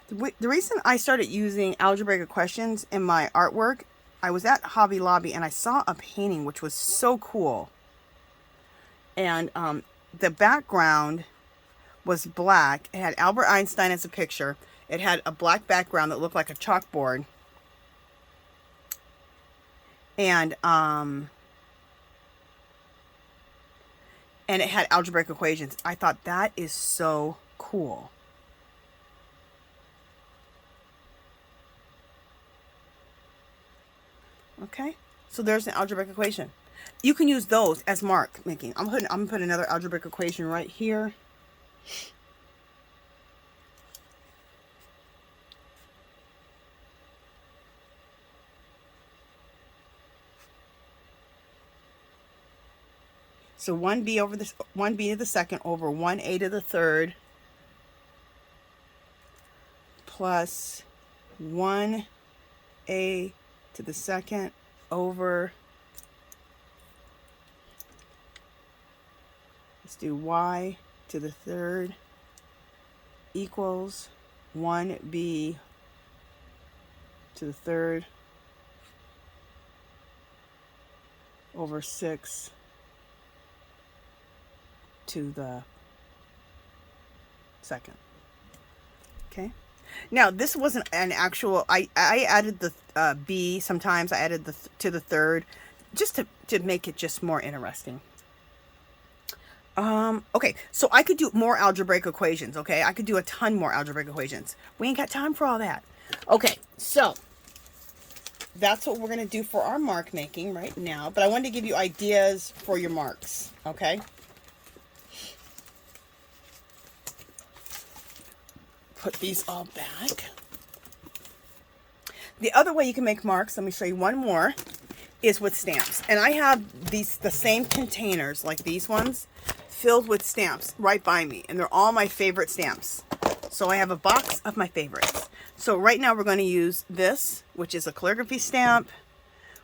The reason I started using algebraic questions in my artwork, I was at Hobby Lobby and I saw a painting which was so cool. And the background was black. It had Albert Einstein as a picture. It had a black background that looked like a chalkboard. And it had algebraic equations. I thought that is so cool. Okay, so there's an algebraic equation. You can use those as mark making. I'm gonna put another algebraic equation right here. So 1b over this 1b to the second over 1a to the third plus 1a to the second over, let's do y to the third equals 1b to the third over 6 to the second. Okay. Now this wasn't an actual, I added the b sometimes. I added the to the third just to make it just more interesting. Okay, so I could do more algebraic equations, okay? I could do a ton more algebraic equations. We ain't got time for all that. Okay, so that's what we're going to do for our mark making right now. But I wanted to give you ideas for your marks, okay? Put these all back. The other way you can make marks, let me show you one more, is with stamps. And I have the same containers, like these ones, filled with stamps right by me. And they're all my favorite stamps. So I have a box of my favorites. So right now we're going to use this, which is a calligraphy stamp.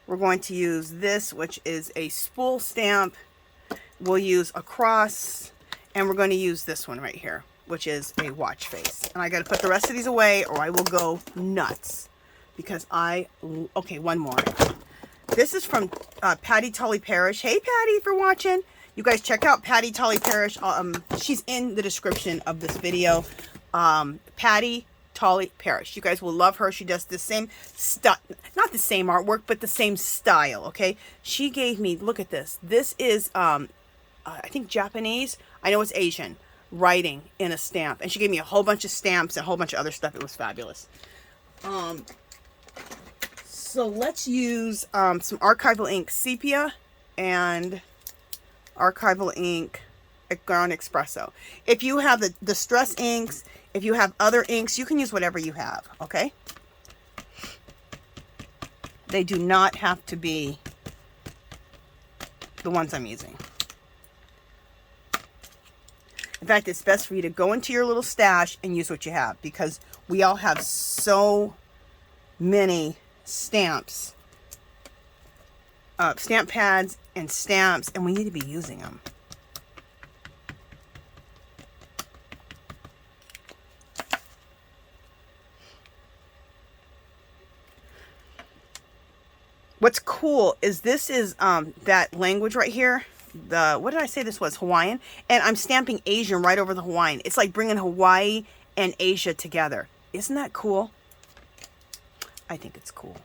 We're going to use this, which is a spool stamp. We'll use a cross. And we're going to use this one right here, which is a watch face. And I got to put the rest of these away or I will go nuts. Because okay, one more. This is from Patti Tolley Parrish. Hey, Patti, for watching. You guys check out Patti Tolley Parrish. She's in the description of this video. Patti Tolley Parrish. You guys will love her. She does the same stuff, not the same artwork, but the same style, okay? She gave me, look at this. This is, I think Japanese. I know it's Asian. Writing in a stamp. And she gave me a whole bunch of stamps and a whole bunch of other stuff. It was fabulous. So let's use some Archival Ink Sepia and Archival Ink Ground Espresso. If you have the Distress inks, if you have other inks, you can use whatever you have, okay? They do not have to be the ones I'm using. In fact, it's best for you to go into your little stash and use what you have, because we all have so many stamps, stamp pads and stamps, and we need to be using them. What's cool is this is that language right here. What did I say this was? Hawaiian. And I'm stamping Asian right over the Hawaiian. It's like bringing Hawaii and Asia together. Isn't that cool? I think it's cool.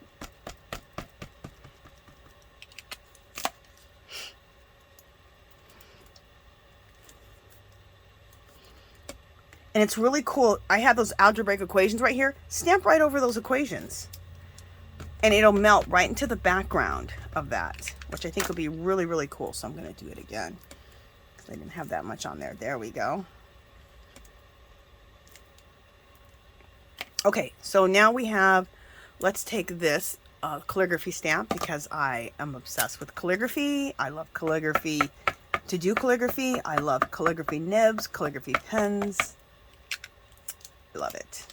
And it's really cool. I have those algebraic equations right here. Stamp right over those equations. And it'll melt right into the background of that, which I think will be really, really cool. So I'm going to do it again, because I didn't have that much on there. There we go. Okay, so now we have, let's take this calligraphy stamp, because I am obsessed with calligraphy. I love calligraphy to do calligraphy. I love calligraphy nibs, calligraphy pens. I love it.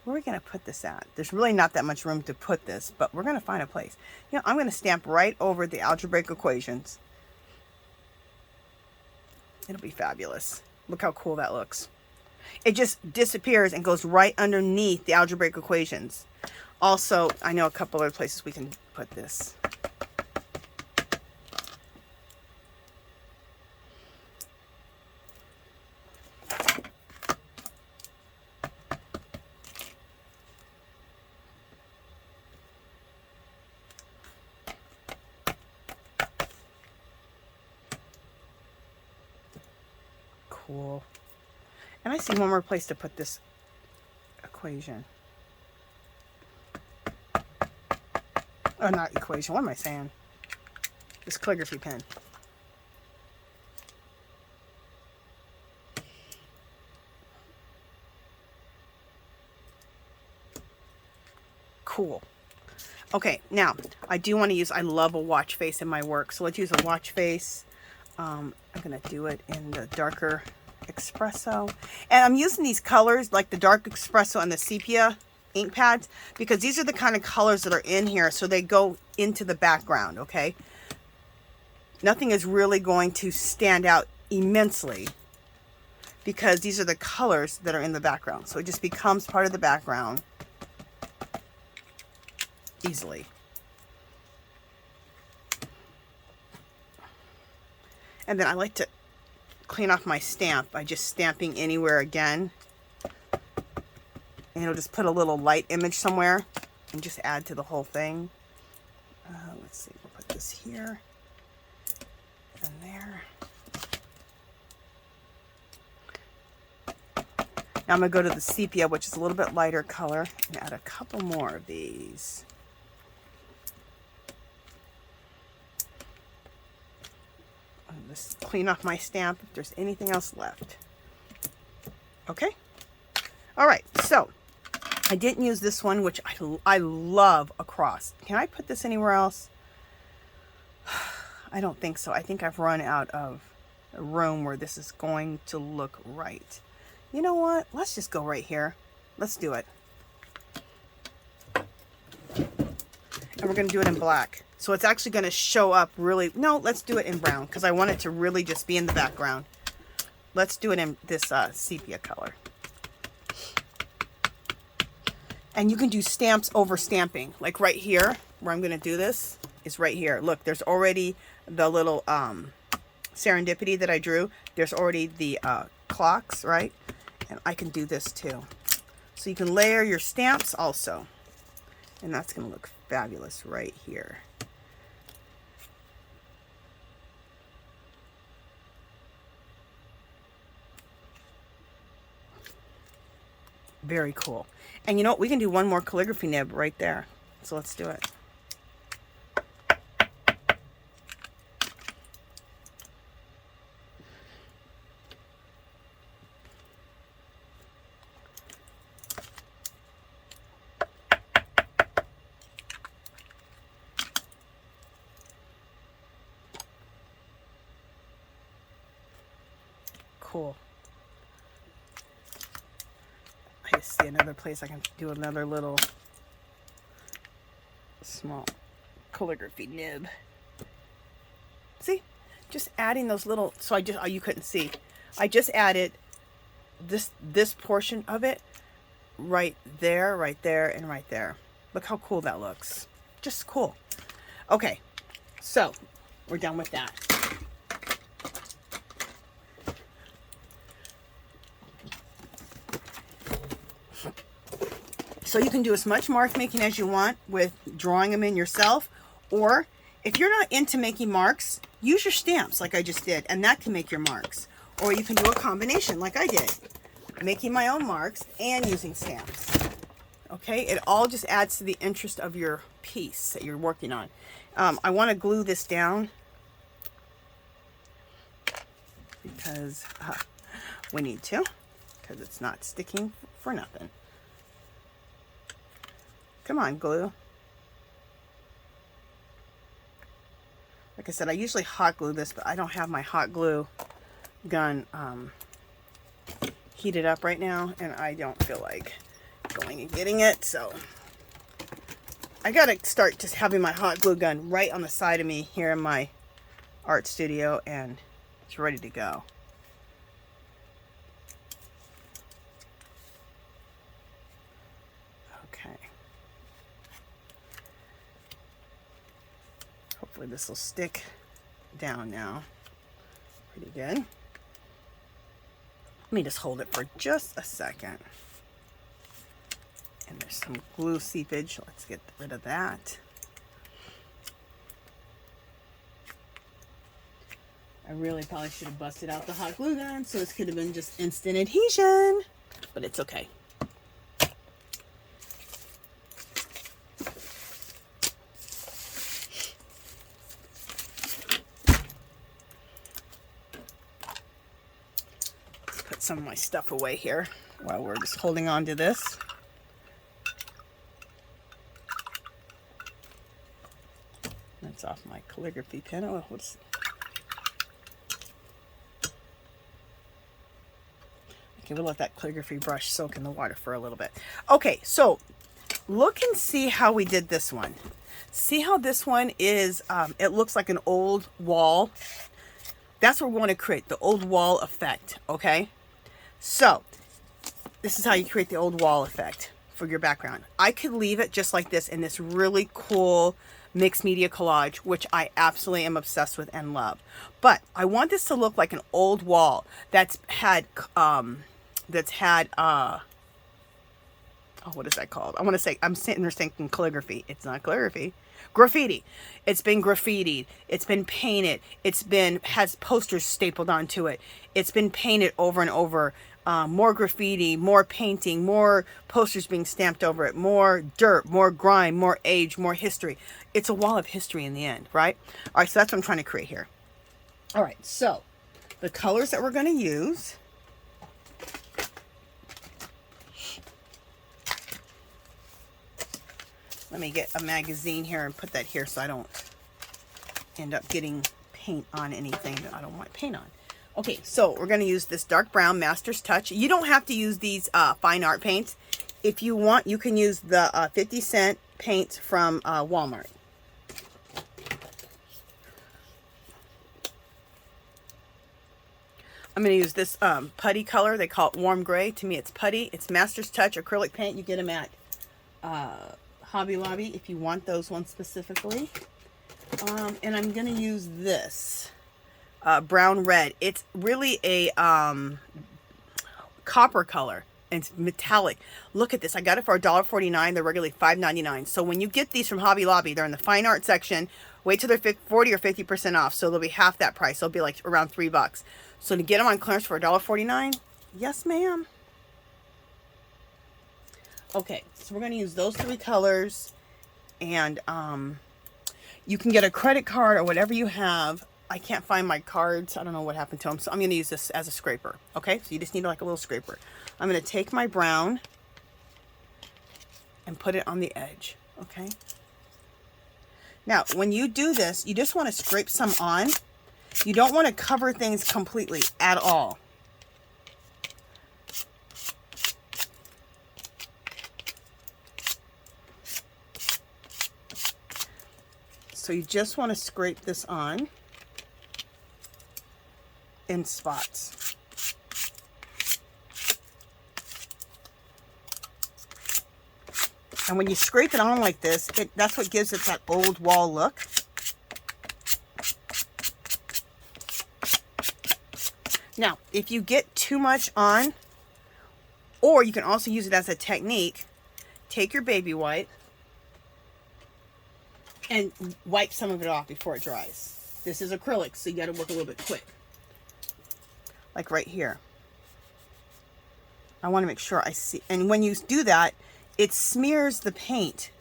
Where are we going to put this at? There's really not that much room to put this, but we're going to find a place. You know, I'm going to stamp right over the algebraic equations. It'll be fabulous. Look how cool that looks. It just disappears and goes right underneath the algebraic equations. Also, I know a couple other places we can put this. Cool. And I see one more place to put this equation. Oh, not equation. What am I saying? This calligraphy pen. Cool. Okay, now I do want to use, I love a watch face in my work. So let's use a watch face. I'm going to do it in the darker espresso. And I'm using these colors, like the dark espresso and the sepia ink pads, because these are the kind of colors that are in here, so they go into the background, okay? Nothing is really going to stand out immensely, because these are the colors that are in the background. So it just becomes part of the background easily. And then I like to clean off my stamp by just stamping anywhere again. And it'll just put a little light image somewhere and just add to the whole thing. Let's see, we'll put this here and there. Now I'm going to go to the sepia, which is a little bit lighter color, and add a couple more of these. Just clean off my stamp if there's anything else left. Okay. All right. So I didn't use this one, which I love across. Can I put this anywhere else? I don't think so. I think I've run out of a room where this is going to look right. You know what? Let's just go right here. Let's do it. And we're going to do it in black. So it's actually going to show up really... No, let's do it in brown, because I want it to really just be in the background. Let's do it in this sepia color. And you can do stamps over stamping. Like right here, where I'm going to do this. is right here. Look, there's already the little serendipity that I drew. There's already the clocks, right? And I can do this too. So you can layer your stamps also. And that's going to look fabulous right here. Very cool. And you know what? We can do one more calligraphy nib right there. So let's do it. Cool. I see another place I can do another little small calligraphy nib. See, just adding those little, so I just, oh, you couldn't see, I just added this portion of it right there, and right there. Look how cool that looks. Just cool. Okay, so we're done with that. So you can do as much mark making as you want with drawing them in yourself, or if you're not into making marks, use your stamps like I just did, and that can make your marks. Or you can do a combination like I did, making my own marks and using stamps. Okay, it all just adds to the interest of your piece that you're working on. I want to glue this down because we need to, because it's not sticking for nothing. Come on, glue. Like I said, I usually hot glue this, but I don't have my hot glue gun heated up right now, and I don't feel like going and getting it, so I gotta start just having my hot glue gun right on the side of me here in my art studio, and it's ready to go. Okay. Hopefully this will stick down now. Pretty good. Let me just hold it for just a second. And there's some glue seepage. Let's get rid of that. I really probably should have busted out the hot glue gun, so this could have been just instant adhesion, but it's okay. Put some of my stuff away here while we're just holding on to this. That's off my calligraphy pen. Oh, what's... Okay, we'll let that calligraphy brush soak in the water for a little bit. Okay, so look and see how we did this one. See how this one is, it looks like an old wall. That's what we want to create, the old wall effect, okay? So, this is how you create the old wall effect for your background. I could leave it just like this in this really cool mixed media collage, which I absolutely am obsessed with and love. But I want this to look like an old wall that's had, oh, what is that called? I want to say, I'm sitting there thinking calligraphy. It's not calligraphy. Graffiti. It's been graffitied. It's been painted. It's been, has posters stapled onto it. It's been painted over and over. More graffiti, more painting, more posters being stamped over it, more dirt, more grime, more age, more history. It's a wall of history in the end, right? All right, so that's what I'm trying to create here. All right, so the colors that we're going to use. Let me get a magazine here and put that here so I don't end up getting paint on anything that I don't want paint on. Okay, so we're going to use this dark brown Master's Touch. You don't have to use these fine art paints. If you want, you can use the 50-cent paints from Walmart. I'm going to use this putty color. They call it warm gray. To me, it's putty. It's Master's Touch acrylic paint. You get them at Hobby Lobby if you want those ones specifically. And I'm going to use this brown red. It's really a copper color. And it's metallic. Look at this. I got it for $1.49. They're regularly $5.99. So when you get these from Hobby Lobby, they're in the fine art section. Wait till they're 40 or 50% off. So they'll be half that price. They'll be like around $3. So to get them on clearance for $1.49, yes, ma'am. Okay, so we're going to use those 3 colors. And you can get a credit card or whatever you have. I can't find my cards. I don't know what happened to them. So I'm going to use this as a scraper. Okay, so you just need like a little scraper. I'm going to take my brown and put it on the edge. Okay. Now, when you do this, you just want to scrape some on. You don't want to cover things completely at all. So you just want to scrape this on in spots. And when you scrape it on like this, that's what gives it that old wall look. Now, if you get too much on, or you can also use it as a technique, take your baby wipe and wipe some of it off before it dries. This is acrylic, so you got to work a little bit quick. Like right here. I want to make sure I see. And when you do that, it smears the paint,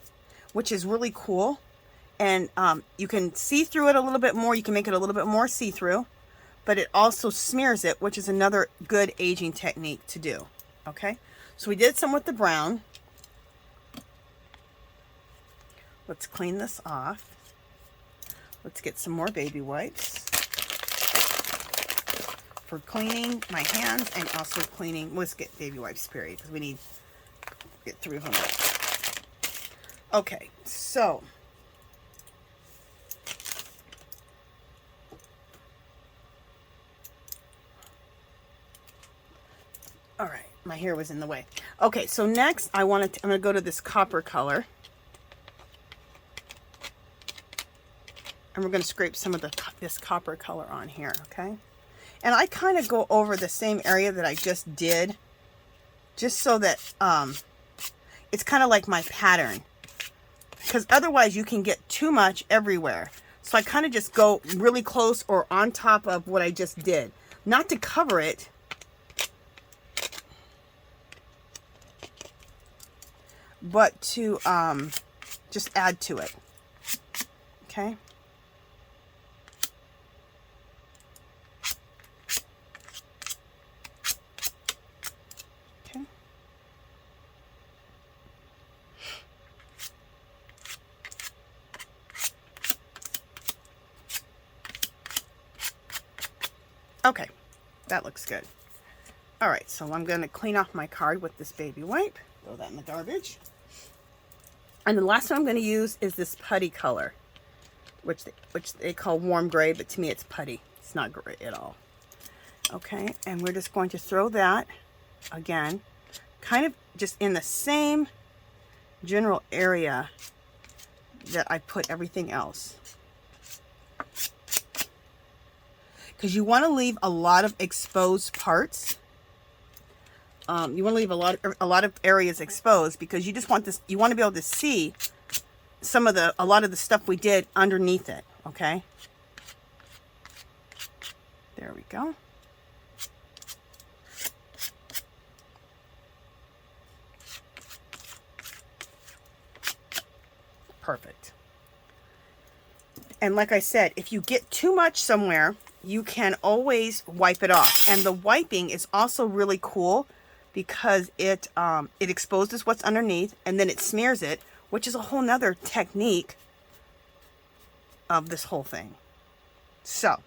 which is really cool. And you can see through it a little bit more. You can make it a little bit more see-through. But it also smears it, which is another good aging technique to do. Okay? So we did some with the brown. Let's clean this off. Let's get some more baby wipes for cleaning my hands and also cleaning. Let's get baby wipes, period, because we need to get 3 of them. Okay, so all right, my hair was in the way. Okay, so next I'm going to go to this copper color. And we're going to scrape some of this copper color on here, okay? And I kind of go over the same area that I just did, just so that it's kind of like my pattern. Because otherwise you can get too much everywhere. So I kind of just go really close or on top of what I just did. Not to cover it, but to just add to it, okay? Okay, that looks good. All right, so I'm going to clean off my card with this baby wipe. Throw that in the garbage. And the last one I'm going to use is this putty color, which they call warm gray, but to me it's putty. It's not gray at all. Okay, and we're just going to throw that, again, kind of just in the same general area that I put everything else. Because you want to leave a lot of exposed parts. You want to leave a lot of areas exposed because you just want this. You want to be able to see a lot of the stuff we did underneath it. Okay. There we go. Perfect. And like I said, if you get too much somewhere, you can always wipe it off. And the wiping is also really cool because it exposes what's underneath and then it smears it, which is a whole nother technique of this whole thing. So,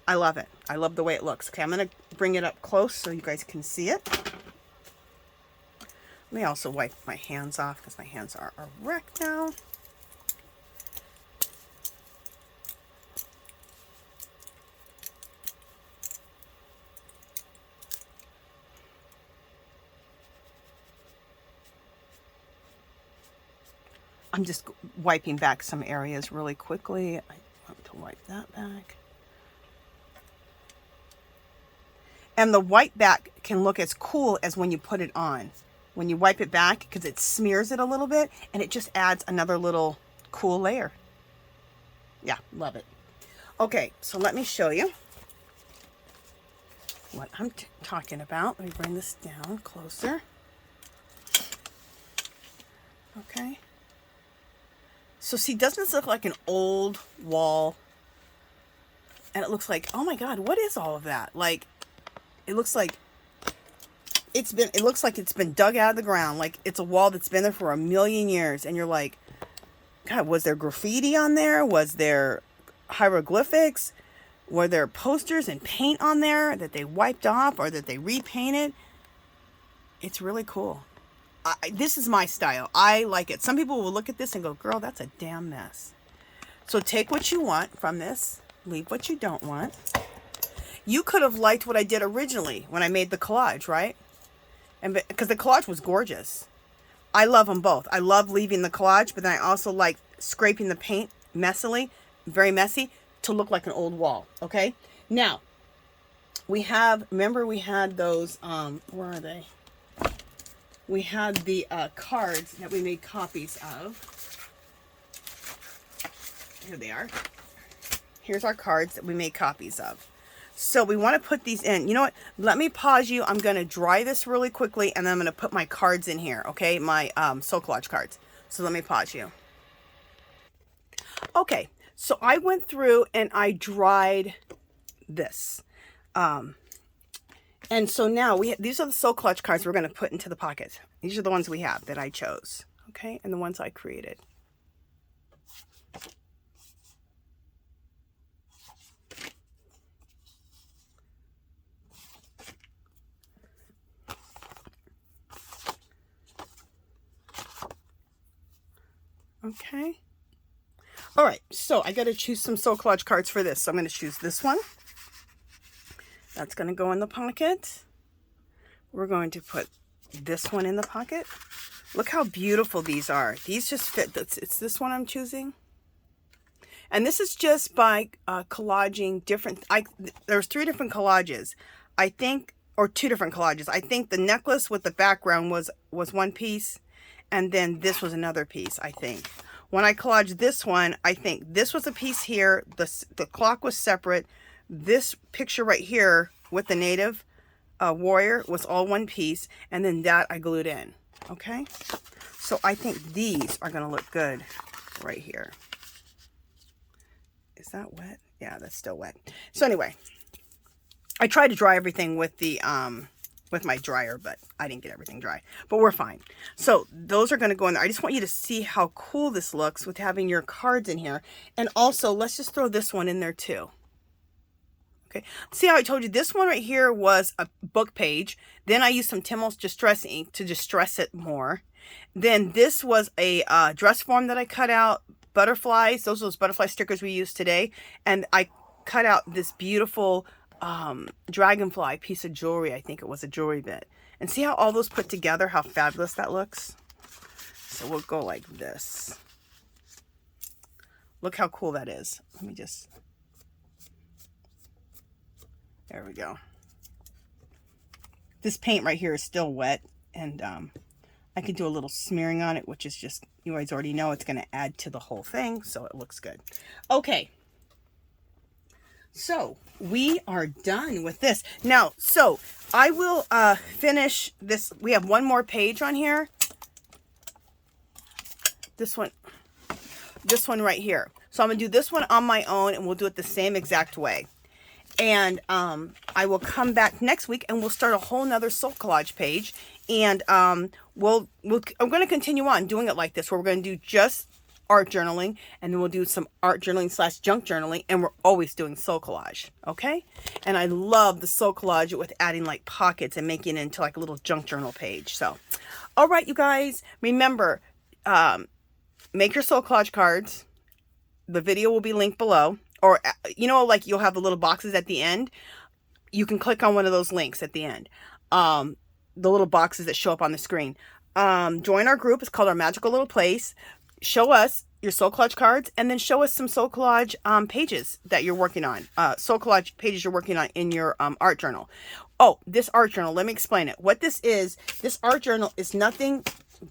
I love it. I love the way it looks. Okay, I'm going to bring it up close so you guys can see it. Let me also wipe my hands off because my hands are a wreck now. I'm just wiping back some areas really quickly. I want to wipe that back. And the white back can look as cool as when you put it on. When you wipe it back, because it smears it a little bit, and it just adds another little cool layer. Yeah, love it. Okay, so let me show you what I'm talking about. Let me bring this down closer. Okay. So see, doesn't this look like an old wall? And it looks like, oh my God, what is all of that? Like, it looks like it looks like it's been dug out of the ground. Like it's a wall that's been there for a million years. And you're like, God, was there graffiti on there? Was there hieroglyphics? Were there posters and paint on there that they wiped off or that they repainted? It's really cool. This is my style. I like it. Some people will look at this and go, girl, that's a damn mess. So take what you want from this. Leave what you don't want. You could have liked what I did originally when I made the collage, right? And because the collage was gorgeous. I love them both. I love leaving the collage, but then I also like scraping the paint messily, very messy, to look like an old wall. Okay. Now we have, remember we had those, where are they? We had the cards that we made copies of. Here they are. Here's our cards that we made copies of. So we want to put these in. You know what? Let me pause you. I'm going to dry this really quickly, and then I'm going to put my cards in here, okay? My Soul Collage cards. So let me pause you. Okay, so I went through and I dried this. And so now these are the Soul Collage cards we're going to put into the pocket. These are the ones we have that I chose, okay? And the ones I created. Okay. All right. So I got to choose some Soul Collage cards for this. So I'm going to choose this one. That's going to go in the pocket. We're going to put this one in the pocket. Look how beautiful these are. These just fit. It's this one I'm choosing. And this is just by collaging different. There's 3 different collages, I think, or 2 different collages. I think the necklace with the background was one piece. And then this was another piece, I think. When I collaged this one, I think this was a piece here. The clock was separate. This picture right here with the native warrior was all one piece. And then that I glued in. Okay? So I think these are going to look good right here. Is that wet? Yeah, that's still wet. So anyway, I tried to dry everything with the with my dryer, but I didn't get everything dry, but we're fine. So those are going to go in there. I just want you to see how cool this looks with having your cards in here. And also let's just throw this one in there too. Okay. See how I told you this one right here was a book page. Then I used some Timmel's Distress ink to distress it more. Then this was a dress form that I cut out, butterflies. Those are those butterfly stickers we use today. And I cut out this beautiful dragonfly piece of jewelry. I think it was a jewelry bit. And see how all those put together, how fabulous that looks? So we'll go like this. Look how cool that is. Let me just, there we go. This paint right here is still wet, and I can do a little smearing on it, which is just, you guys already know it's going to add to the whole thing, so it looks good. Okay. So we are done with this. Now, so I will finish this. We have one more page on here. This one right here. So I'm going to do this one on my own, and we'll do it the same exact way. And I will come back next week, and we'll start a whole nother Soul Collage page. And I'm going to continue on doing it like this, where we're going to do just art journaling, and then we'll do some art journaling / junk journaling, and we're always doing Soul Collage. Okay. And I love the Soul Collage with adding like pockets and making it into like a little junk journal page. So, all right, you guys, remember, make your Soul Collage cards. The video will be linked below, or, you know, like you'll have the little boxes at the end. You can click on one of those links at the end. The little boxes that show up on the screen. Join our group. It's called Our Magical Little Place. show us your soul collage cards, and then show us some soul collage pages that you're working on. Soul collage pages you're working on in your art journal. Oh, this art journal, let me explain it. What this art journal is nothing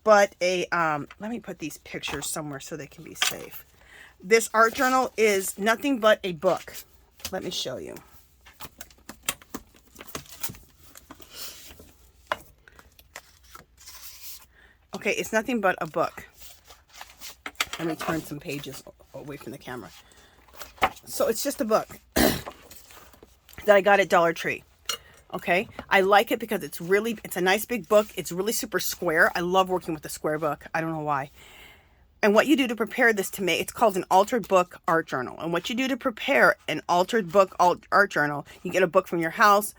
but a, let me put these pictures somewhere so they can be safe. This art journal is nothing but a book. Let me show you. Okay, it's nothing but a book. Let me turn some pages away from the camera. So it's just a book that I got at Dollar Tree. Okay, I like it because it's a nice big book. It's really super square. I love working with a square book. I don't know why. And what you do to prepare this to make, it's called an altered book art journal. And what you do to prepare an altered book art journal, you get a book from your house,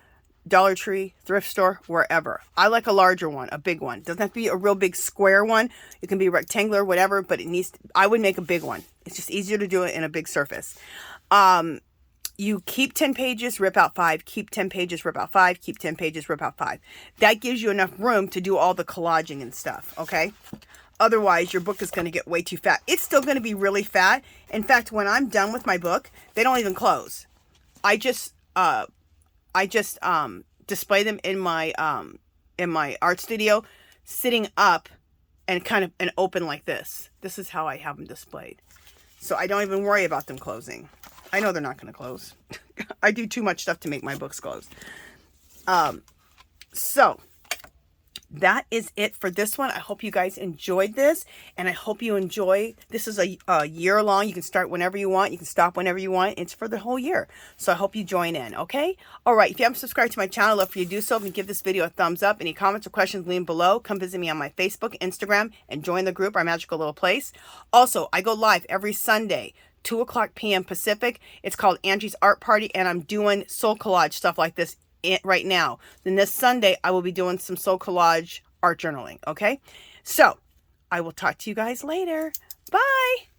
Dollar Tree, thrift store, wherever. I like a larger one, a big one. Doesn't have to be a real big square one. It can be rectangular, whatever, but I would make a big one. It's just easier to do it in a big surface. You keep 10 pages, rip out 5, keep 10 pages, rip out 5, keep 10 pages, rip out 5. That gives you enough room to do all the collaging and stuff, okay? Otherwise, your book is going to get way too fat. It's still going to be really fat. In fact, when I'm done with my book, they don't even close. I just display them in my art studio, sitting up and open like this. This is how I have them displayed. So I don't even worry about them closing. I know they're not going to close. I do too much stuff to make my books close. So that is it for this one. I hope you guys enjoyed this, and I hope you enjoy. This is a year long. You can start whenever you want. You can stop whenever you want. It's for the whole year. So I hope you join in, okay? All right. If you haven't subscribed to my channel, I'd love for you to do so. And give this video a thumbs up. Any comments or questions, leave them below. Come visit me on my Facebook, Instagram, and join the group, Our Magical Little Place. Also, I go live every Sunday, 2:00 p.m. Pacific. It's called Angie's Art Party, and I'm doing soul collage stuff like this right now. Then this Sunday, I will be doing some soul collage art journaling, okay? So, I will talk to you guys later. Bye!